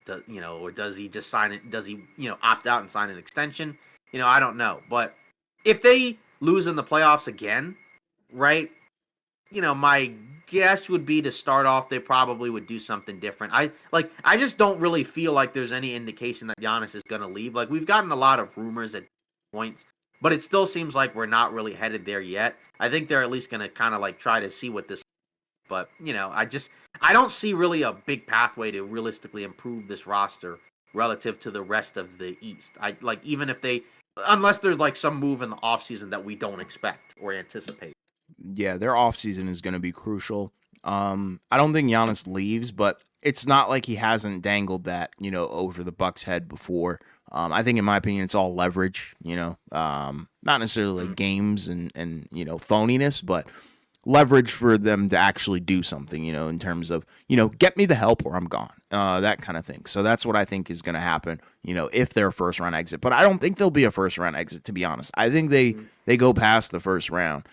Or does he just sign it? Does he, opt out and sign an extension? I don't know. But if they lose in the playoffs again, right? My guess would be to start off, they probably would do something different. I just don't really feel like there's any indication that Giannis is going to leave. Like, we've gotten a lot of rumors at points, but it still seems like we're not really headed there yet. I think they're at least going to kind of like try to see what this. But, I don't see really a big pathway to realistically improve this roster relative to the rest of the East. Even if unless there's like some move in the offseason that we don't expect or anticipate. Yeah, their offseason is going to be crucial. I don't think Giannis leaves, but it's not like he hasn't dangled that, over the Bucks' head before. I think, in my opinion, it's all leverage, not necessarily like games and phoniness, but leverage for them to actually do something, in terms of, get me the help or I'm gone, that kind of thing. So that's what I think is going to happen, if they're a first round exit. But I don't think they'll be a first round exit, to be honest. I think they go past the first round.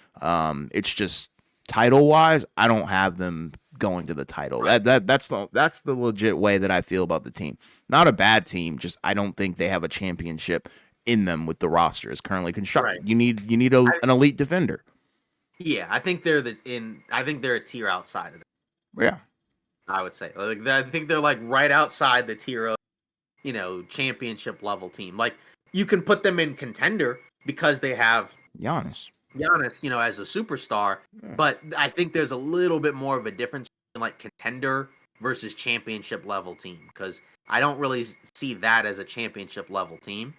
It's just title wise, I don't have them going to the title. That's the legit way that I feel about the team. Not a bad team, just I don't think they have a championship in them with the roster as currently constructed. Right. You need an elite defender. Yeah, I think they're a tier outside of it. Yeah. I would say. I think they're like right outside the tier of, championship level team. Like, you can put them in contender because they have Giannis, as a superstar, but I think there's a little bit more of a difference between like contender versus championship level team, because I don't really see that as a championship level team.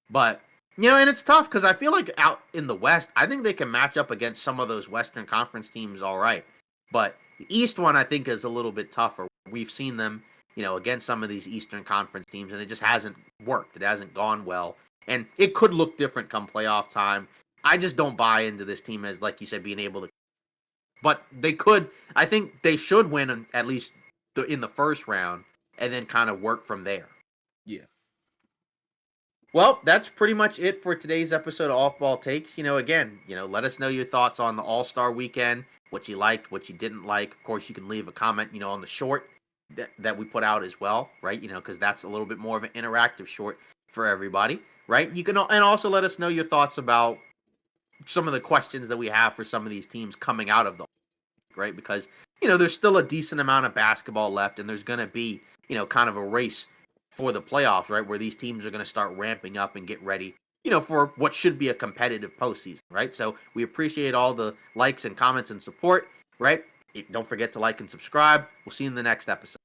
But and it's tough because I feel like out in the West, I think they can match up against some of those Western Conference teams all right. But the East one, I think, is a little bit tougher. We've seen them, against some of these Eastern Conference teams, and it just hasn't worked. It hasn't gone well. And it could look different come playoff time. I just don't buy into this team as, like you said, being able to. But they could. I think they should win at least in the first round and then kind of work from there. Yeah. Well, that's pretty much it for today's episode of Off Ball Takes. Again, let us know your thoughts on the All-Star weekend, what you liked, what you didn't like. Of course, you can leave a comment, on the short that we put out as well, right? Because that's a little bit more of an interactive short for everybody, right? You can, and also let us know your thoughts about some of the questions that we have for some of these teams coming out of the, right? Because, there's still a decent amount of basketball left, and there's going to be, kind of a race for the playoffs, right? Where these teams are going to start ramping up and get ready, for what should be a competitive postseason, right? So we appreciate all the likes and comments and support, right? Don't forget to like and subscribe. We'll see you in the next episode.